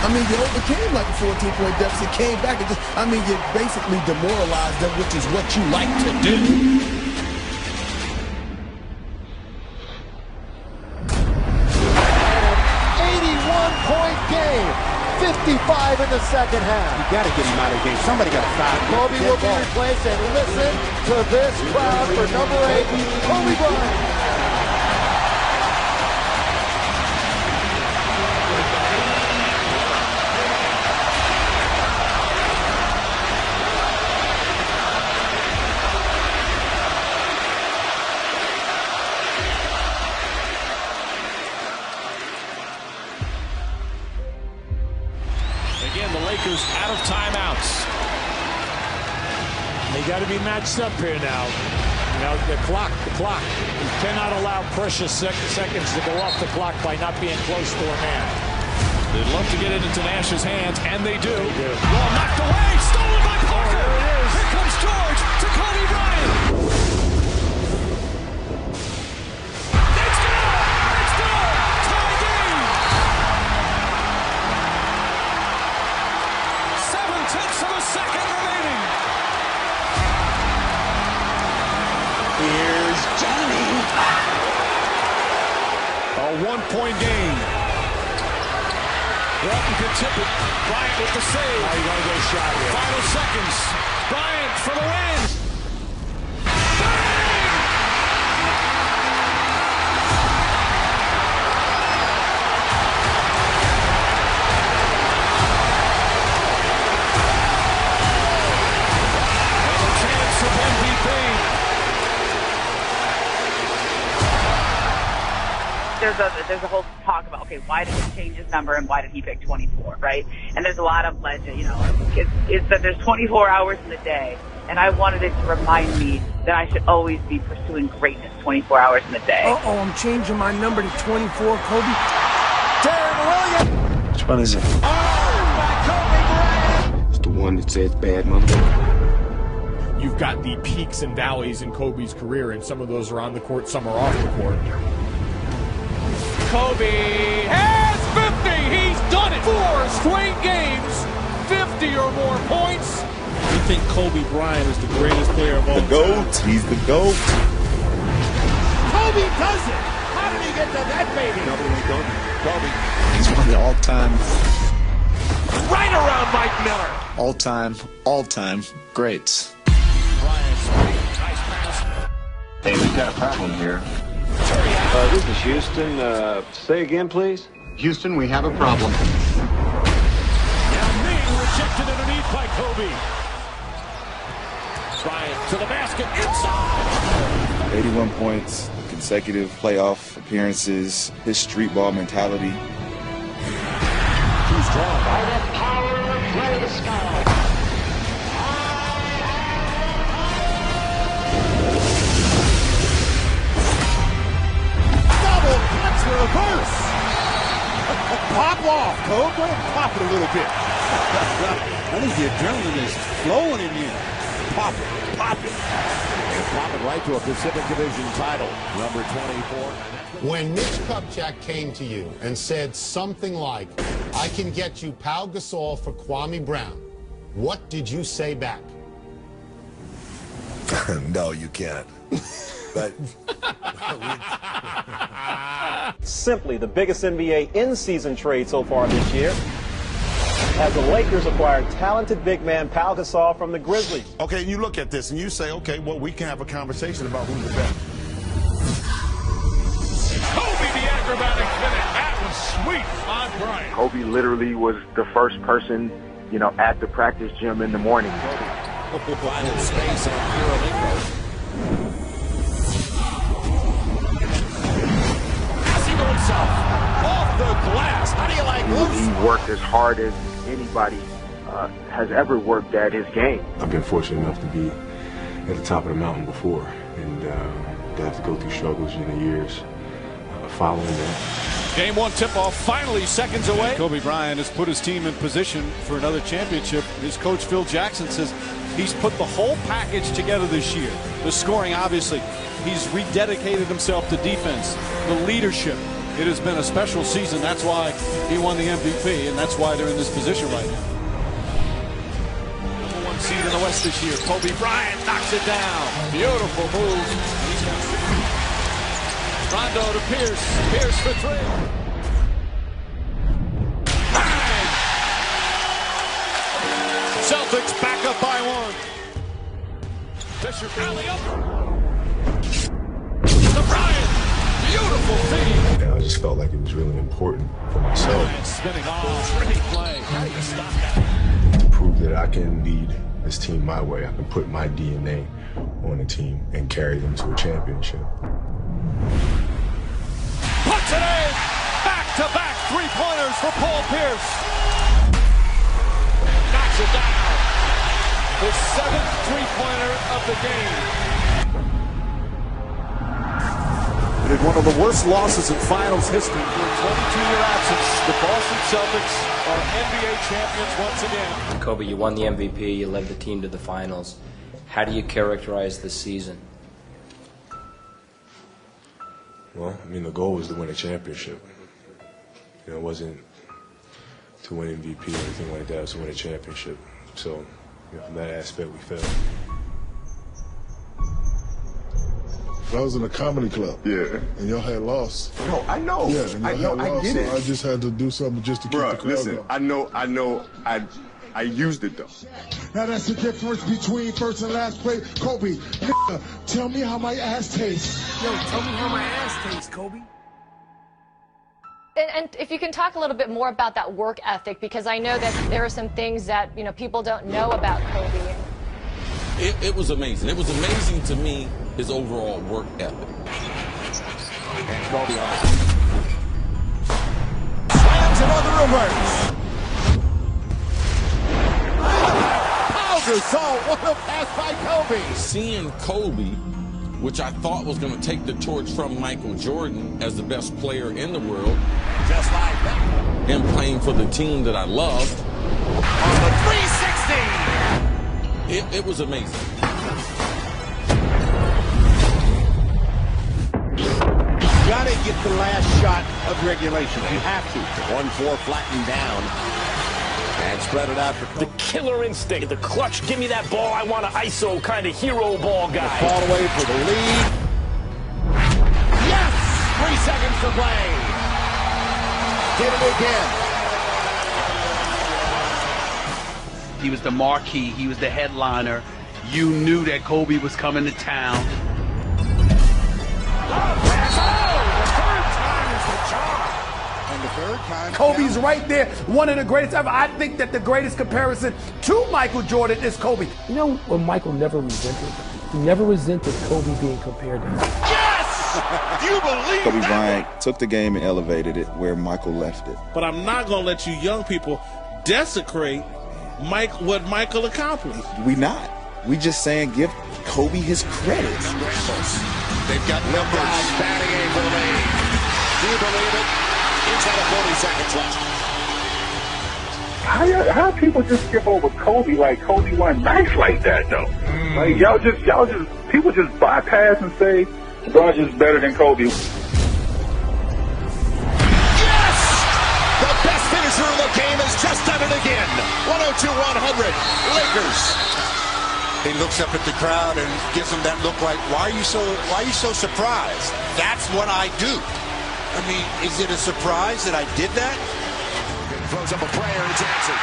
I mean, you overcame like a 14-point deficit, came back and just, I mean, you basically demoralized them, which is what you like to do. An 81-point game. 55 in the second half. You got to get him out of the game. Somebody got to stop him. Kobe will be replaced, and listen to this crowd for number 8, Kobe Bryant. Again, the Lakers out of timeouts. They got to be matched up here now. You know, the clock. You cannot allow precious seconds to go off the clock by not being close to a man. They'd love to get it into Nash's hands, and they do. Ball knocked away, stolen by Parker. There it is. Here comes George to Kobe Bryant. It's good! Tie game! 7/10 of a second remaining. Here's Johnny. A one-point game. Broughton can tip it. Bryant with the save. Now you got to get a shot here. Final seconds. Bryant for the win. And a chance of MVP. There's a whole talk about, okay, why did he change his number and why did he pick 24, right? And there's a lot of legend, you know, it's that there's 24 hours in the day, and I wanted it to remind me that I should always be pursuing greatness 24 hours in the day. Uh-oh, I'm changing my number to 24, Kobe. Darren Williams. Which one is it? Oh, by Kobe Bryant. It's the one that says bad motherfucker. You've got the peaks and valleys in Kobe's career, and some of those are on the court, some are off the court. Kobe has 50. He's done it. 4 straight games, 50 or more points. You think Kobe Bryant is the greatest player of all time? The GOAT. He's the GOAT. Kobe does it. How did he get to that baby? Kobe. He's one of the all-time, Right around Mike Miller. all-time greats. Bryant's nice pass. Hey, we've got a problem here. This is Houston. Say again, please. Houston, we have a problem. Now Ming rejected underneath by Kobe. Bryant to the basket inside. 81 points, consecutive playoff appearances, his street ball mentality. Too strong. By the power of play the sky. That's the reverse. Pop off, Kobe. Go ahead and pop it a little bit. I think the adrenaline is flowing in here. Pop it. Pop it. And pop it right to a Pacific Division title. Number 24. When Mitch Kupchak came to you and said something like, I can get you Pau Gasol for Kwame Brown, what did you say back? No, you can't. But Simply the biggest NBA in-season trade so far this year, as the Lakers acquired talented big man Pau Gasol from the Grizzlies. okay, you look at this and you say, okay, well, we can have a conversation about who's the best. Kobe the acrobatic finish. That was sweet on Bryant. Kobe literally was the first person, you know, at the practice gym in the morning. Finding space on Hirolingo. Passing to himself. Off the glass. How do you like this? He worked as hard as anybody has ever worked at his game. I've been fortunate enough to be at the top of the mountain before, and to have to go through struggles in the years following that. Game 1 tip-off finally seconds away. Kobe Bryant has put his team in position for another championship. His coach, Phil Jackson, says he's put the whole package together this year. The scoring, obviously. He's rededicated himself to defense, the leadership. It has been a special season. That's why he won the MVP, and that's why they're in this position right now. Number 1 seed in the West this year. Kobe Bryant knocks it down. Beautiful move. Rondo to Pierce. Pierce for 3. Bang! Celtics back up by 1. Fisher alley-up. To Bryant. Beautiful feed. I just felt like it was really important for myself. Bryant spinning off. Great play. How do you stop that? Prove that I can lead this team my way. I can put my DNA on a team and carry them to a championship. Puts it in! Back-to-back three-pointers for Paul Pierce. Knocks it down. His 7th three-pointer of the game. It had one of the worst losses in finals history. For a 22-year absence, the Boston Celtics are NBA champions once again. Kobe, you won the MVP, you led the team to the finals. How do you characterize this season? Well, I mean, the goal was to win a championship. You know, it wasn't to win MVP or anything like that. It was to win a championship. So, you know, from that aspect, we failed. I was in a comedy club. Yeah. And y'all had lost. No, I know. Yeah, and I know. I get it. So I just had to do something just to keep the crowd listen, going. I used it though. Now that's the difference between first and last play. Kobe, tell me how my ass tastes. Yo, tell me how my ass tastes, Kobe. And if you can talk a little bit more about that work ethic, because I know that there are some things that, you know, people don't know about Kobe. It was amazing. It was amazing to me, his overall work ethic. And Kobe slams another reverse. Gasol, what a pass by Kobe. Seeing Kobe, which I thought was going to take the torch from Michael Jordan as the best player in the world, just like that, him playing for the team that I loved. On the 360. It was amazing. You gotta get the last shot of regulation. You have to. 1-4 flattened down. And spread it out for Kobe. The killer instinct, the clutch, give me that ball, I want an ISO kind of hero ball guy. Fall away for the lead. Yes! 3 seconds to play. Did it again. He was the marquee, he was the headliner. You knew that Kobe was coming to town. Kobe's right there, one of the greatest ever. I think that the greatest comparison to Michael Jordan is Kobe. You know what Michael never resented? He never resented Kobe being compared to him. Yes! You believe Kobe Bryant took the game and elevated it where Michael left it. But I'm not going to let you young people desecrate what Michael accomplished. We not. We just saying give Kobe his credit. They've got numbers. Batting aim for the lead. Do you believe it? Inside of 40 seconds left. How people just skip over Kobe like Kobe wasn't nice like that though? Like y'all just people just bypass and say LeBron's just better than Kobe. Yes! The best finisher in the game has just done it again. 102-100. Lakers. He looks up at the crowd and gives them that look like, why are you so surprised? That's what I do. I mean, is it a surprise that I did that? Throws up a prayer, it's answered.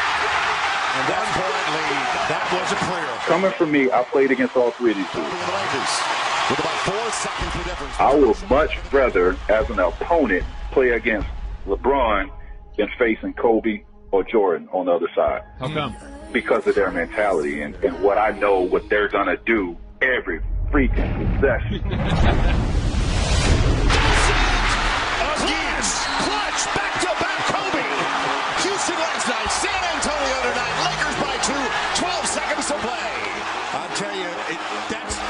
And 1 point lead. That was a prayer. Coming from me, I played against all three of these two. With about 4 seconds of difference. I would much rather, as an opponent, play against LeBron than facing Kobe or Jordan on the other side. How come? Because of their mentality and what I know what they're going to do every freaking possession. Back-to-back Kobe. Houston last night, San Antonio tonight. Lakers by 2, 12 seconds to play. I'll tell you,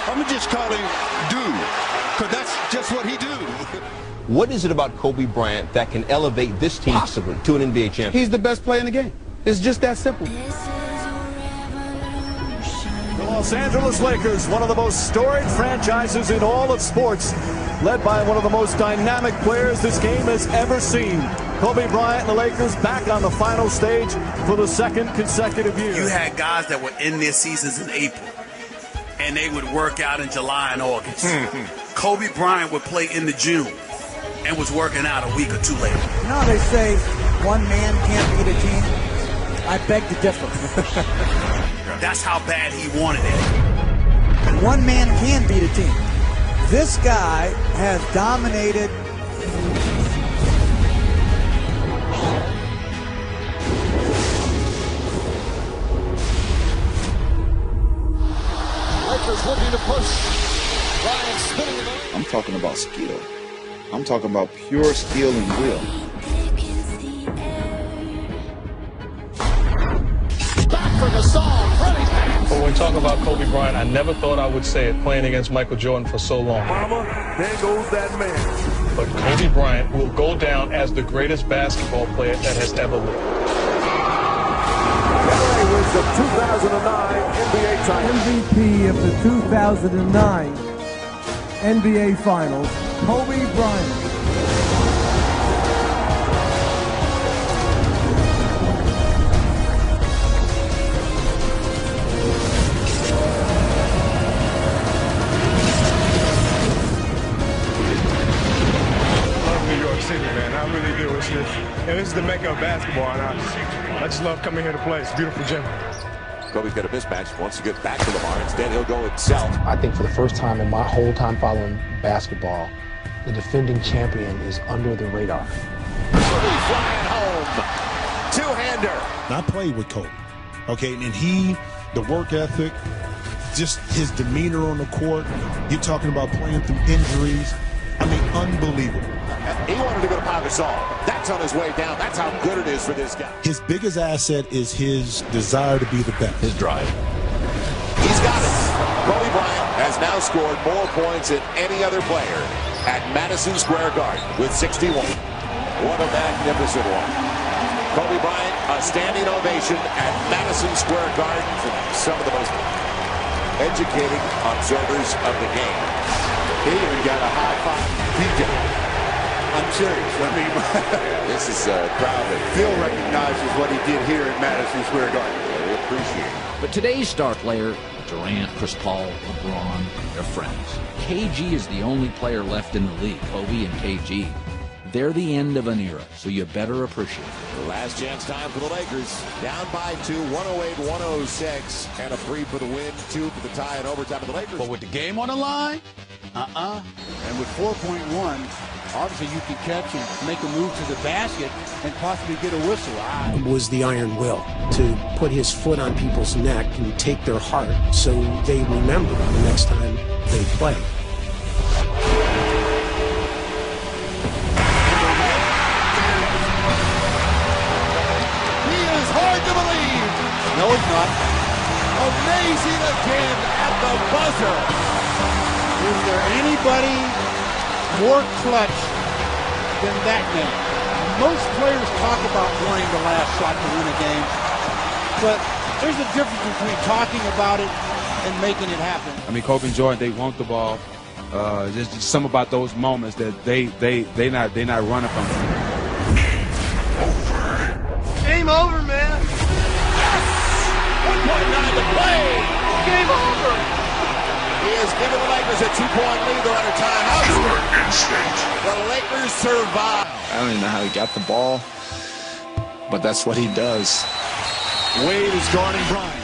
I'm just calling do, because that's just what he do. What is it about Kobe Bryant that can elevate this team possibly to an NBA champion? He's the best player in the game. It's just that simple. The Los Angeles Lakers, one of the most storied franchises in all of sports, led by one of the most dynamic players this game has ever seen. Kobe Bryant and the Lakers back on the final stage for the second consecutive year. You had guys that were in their seasons in April, and they would work out in July and August. Kobe Bryant would play in the June and was working out a week or two later. You know, they say one man can't beat a team. I beg to differ. That's how bad he wanted it. One man can beat a team. This guy has dominated. Lakers looking to push. Bryan spinning it. I'm talking about skill. I'm talking about pure skill and will. Back for Gasol. But when talking about Kobe Bryant, I never thought I would say it playing against Michael Jordan for so long. Mama, there goes that man. But Kobe Bryant will go down as the greatest basketball player that has ever lived. LA wins the 2009 NBA title. MVP of the 2009 NBA Finals, Kobe Bryant. I really do. This is the mecca of basketball, and I just love coming here to play. It's a beautiful gym. Kobe's got a mismatch. Wants to get back to Lamar. Instead, he'll go himself. I think for the first time in my whole time following basketball, the defending champion is under the radar. Kobe flying home. Two-hander. I played with Kobe, okay, and the work ethic, just his demeanor on the court. You're talking about playing through injuries. I mean, unbelievable. He wanted to go to Pau Gasol. That's on his way down. That's how good it is for this guy. His biggest asset is his desire to be the best. His drive. He's got it. Kobe Bryant has now scored more points than any other player at Madison Square Garden with 61. What a magnificent one. Kobe Bryant, a standing ovation at Madison Square Garden from some of the most educated observers of the game. He even got a high five. DJ. I'm serious. I mean, this is a crowd that Phil recognizes what he did here at Madison Square Garden. We appreciate it. But today's star player, Durant, Chris Paul, LeBron, they're friends. KG is the only player left in the league. Kobe and KG. They're the end of an era, so you better appreciate it. The last chance time for the Lakers. Down by 2, 108-106. And a 3 for the win, 2 for the tie and overtime of the Lakers. But with the game on the line, And with 4.1, obviously you can catch and make a move to the basket and possibly get a whistle. Was the iron will to put his foot on people's neck and take their heart so they remember the next time they play. He is hard to believe. No, it's not. Amazing again at the buzzer. Is there anybody more clutch than that man? Most players talk about wanting the last shot to win a game, but there's a difference between talking about it and making it happen. I mean, Kobe and Jordan, they want the ball. There's just something about those moments that they not running from. game over, man. Yes! 1.9 to play. Game over. He has given the Lakers a 2-point lead. They're under timeout. The Lakers survive. I don't even know how he got the ball, but that's what he does. Wade is guarding Bryan.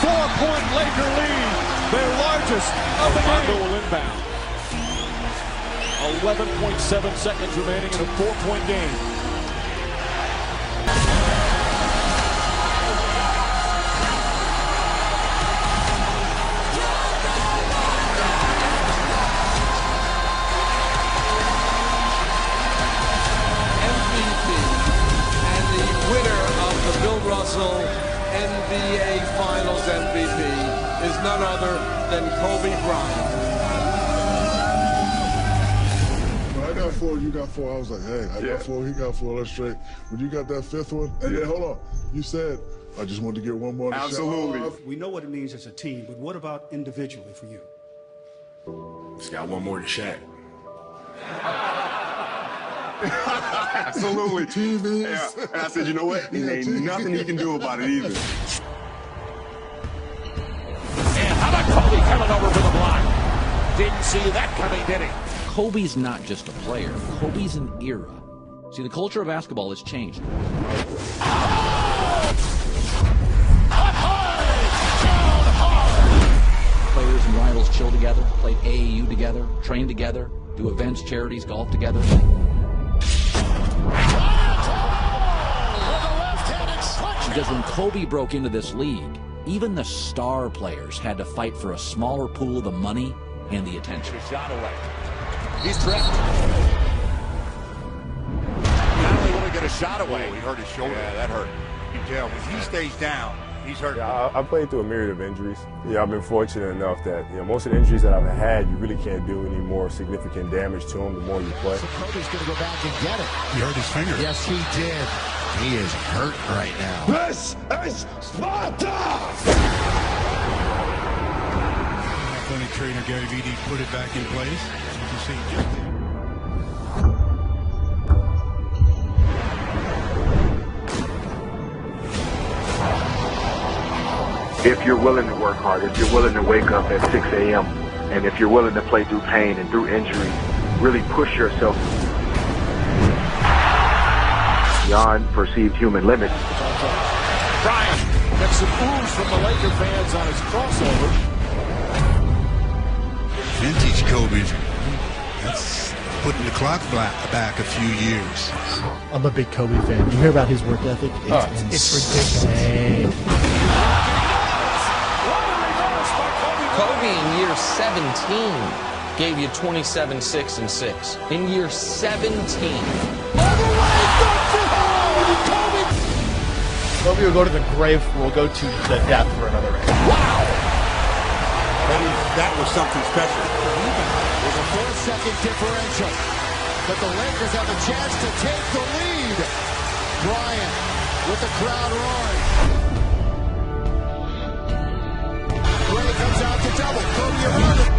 Four-point Laker lead, their largest of the game. Will inbound. 11.7 seconds remaining in a 4-point game. Russell NBA Finals MVP other than Kobe Bryant. When I got 4, you got 4. I was like, hey, I got 4, he got 4. Let's straight. When you got that 5th one, and then hold on, you said, I just wanted to get one more. Absolutely. We know what it means as a team, but what about individually for you? Just got one more to Shaq. Absolutely. TVs. Yeah. And I said, you know what? There ain't nothing he can do about it either. And how about Kobe coming over for the block? Didn't see that coming, did he? Kobe's not just a player. Kobe's an era. See, the culture of basketball has changed. Players and rivals chill together, play AAU together, train together, do events, charities, golf together. Because when Kobe broke into this league, even the star players had to fight for a smaller pool of the money and the attention. Shot away. He's tripped. Not only will he get a shot away, he hurt his shoulder. Yeah, that hurt. You can tell when he stays down, he's hurt. Yeah, I played through a myriad of injuries. Yeah, I've been fortunate enough that most of the injuries that I've had, you really can't do any more significant damage to them the more you play. So Kobe's going to go back and get it. He hurt his finger. Yes, he did. He is hurt right now. This is Sparta! Athletic trainer Gary Vee put it back in place. As you can see, just If you're willing to work hard, if you're willing to wake up at 6 a.m., and if you're willing to play through pain and through injury, really push yourself beyond perceived human limits. Bryan gets some oohs from the Laker fans on his crossover. vintage Kobe. That's putting the clock back a few years. I'm a big Kobe fan. You hear about his work ethic? It's ridiculous. Kobe in year 17 gave you 27, 6, and 6. In year 17. Kobe will go to the grave, will go to the death for another ring. Wow! That was something special. There's a 4-second differential, but the Lakers have a chance to take the lead. Bryan with the crowd roaring. Gray comes out to double. Kobe around it.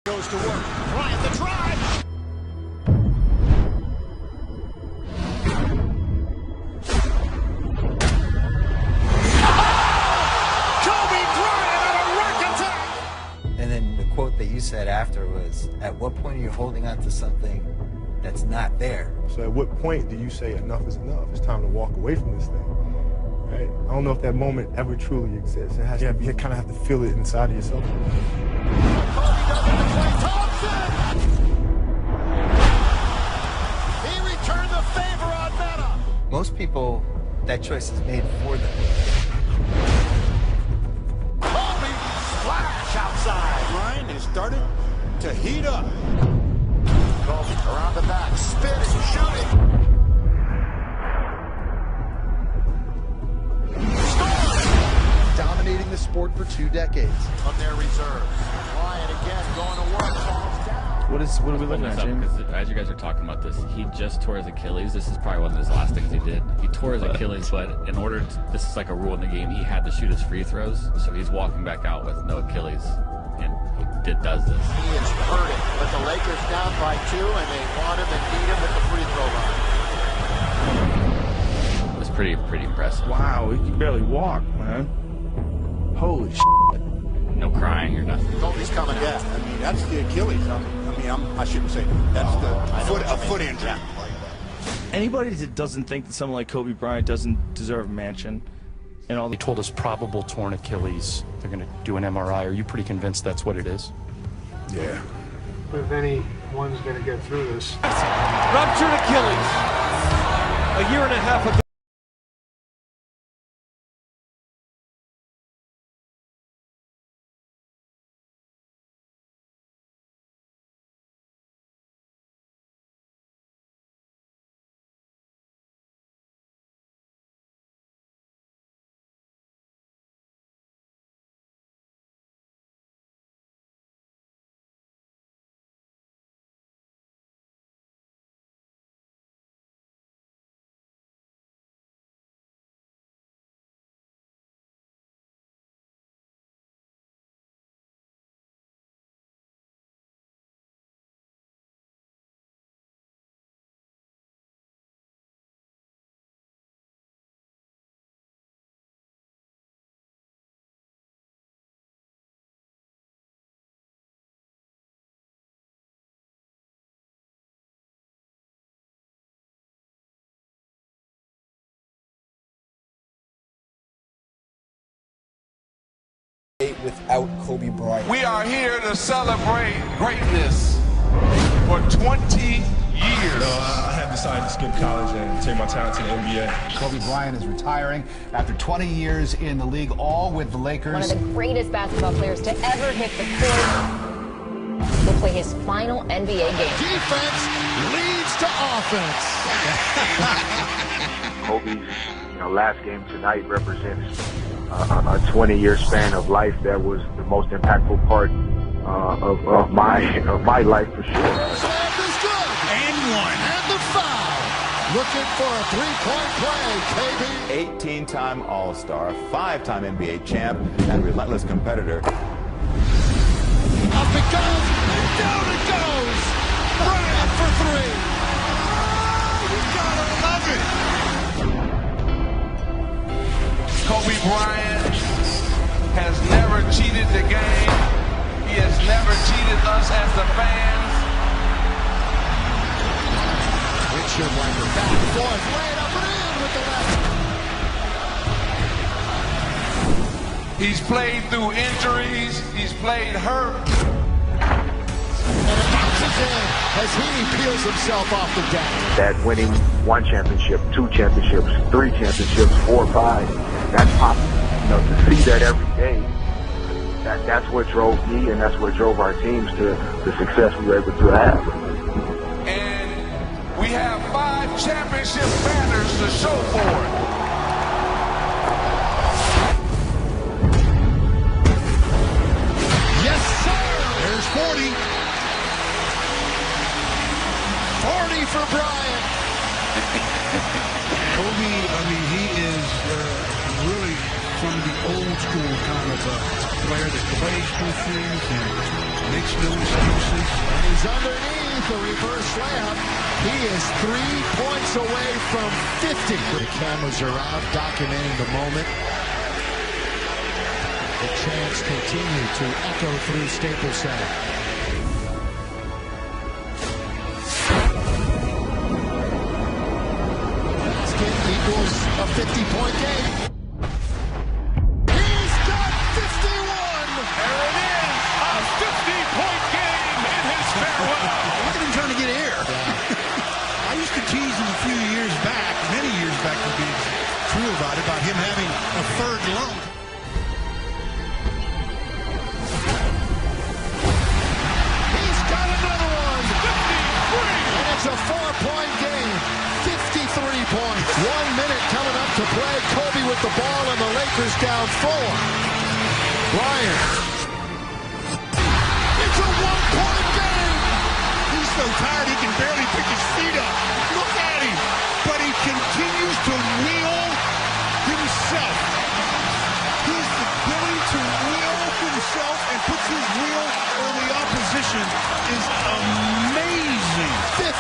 Goes to work. Bryant the drive. Kobe Bryant on a rack attack. And then the quote that you said after was, at what point are you holding on to something that's not there? So at what point do you say enough is enough? It's time to walk away from this thing. Right? I don't know if that moment ever truly exists. It has to be, you kind of have to feel it inside of yourself. He returned the favor on Meta. Most people, that choice is made for them. Kobe splash outside. Bryan is starting to heat up. Kobe around the back, spinning, shooting. Dominating the sport for 2 decades. On their reserves. Bryan again going to work, falls down. What are we looking at, Jim? Because as you guys are talking about this, he just tore his Achilles. This is probably one of his last things he did. He tore his Achilles, but in order to, this is like a rule in the game, he had to shoot his free throws. So he's walking back out with no Achilles, and he does this. He is hurting, but the Lakers down by 2, and they want him and need him at the free throw line. It was pretty impressive. Wow, he can barely walk, man. Holy shit. No crying or nothing. Kobe's coming out. I mean, that's the Achilles. I shouldn't say that's a foot injury. Anybody that doesn't think that someone like Kobe Bryant doesn't deserve a mansion and all. They told us probable torn Achilles. They're going to do an MRI. Are you pretty convinced that's what it is? Yeah. If anyone's going to get through this. Ruptured Achilles. A year and a half ago. without Kobe Bryant. We are here to celebrate greatness for 20 years. I have decided to skip college and take my talent to the NBA. Kobe Bryant is retiring after 20 years in the league, all with the Lakers. One of the greatest basketball players to ever hit the court will play his final NBA game. Defense leads to offense. Kobe's last game tonight represents a 20-year span of life that was the most impactful part of my life for sure. Slam is good. And one. And the foul. Looking for a three-point play, KB. 18-time All-Star, 5-time NBA champ, and relentless competitor. Up it goes, and down it goes. Bryant for three. Oh, you gotta love it. Kobe Bryant has never cheated the game. He has never cheated us as the fans. Richard Wagner back and forth, laid up and in with the left. He's played through injuries. He's played hurt. And it bounces in as he peels himself off the deck. That winning 1 championship, 2 championships, 3 championships, 4, 5, that's pop. To see that every day, that's what drove me and that's what drove our teams to the success we were able to have. And we have 5 championship banners to show for it. Yes, sir! There's 40. 40 for Bryant. Kobe, he is really from the old school kind of player that plays through things and makes no excuses. And he's underneath the reverse layup. He is 3 points away from 50. The cameras are out documenting the moment. The chants continue to echo through Staples Center. Basket equals a 50-point game. He's got 51! There it is, a 50-point game in his farewell. Look at him trying to get air. I used to tease him a few years back, many years back to be true about him having a third lung. He's got another one! 53! And it's a 4-point game. 53 points. 1 minute coming up to play. Kobe with the ball and the Lakers down 4. Bryant. It's a 1-point game. He's so tired he can barely pick his feet up. Look at him. But he continues to wheel himself. His ability to wheel himself and puts his wheel on the opposition is amazing. 56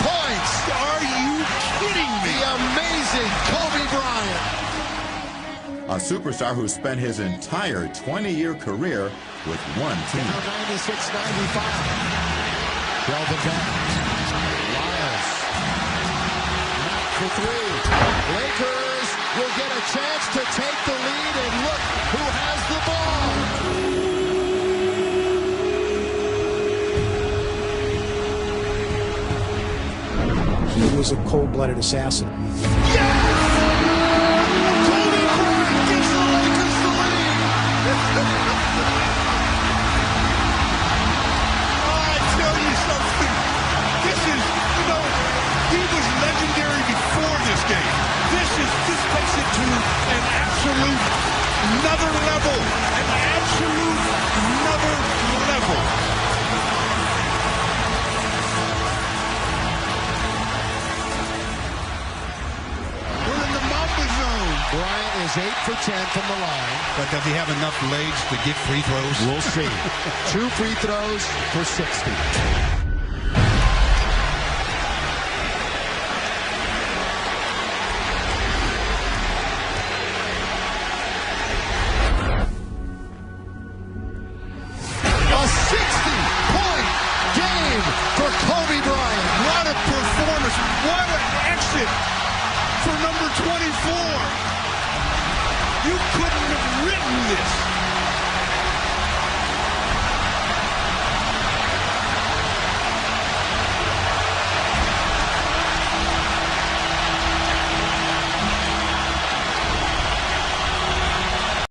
points. Are you kidding me? The amazing Kobe Bryant. A superstar who spent his entire 20-year career with one team. Now 96-95. Delvin back. Lyles. Not for 3. Lakers will get a chance to take the lead, and look who has the ball. He was a cold-blooded assassin. This takes it to an absolute another level. An absolute another level. We're in the mamba zone. Bryant is 8 for 10 from the line. But does he have enough legs to get free throws? We'll see. 2 free throws for 60.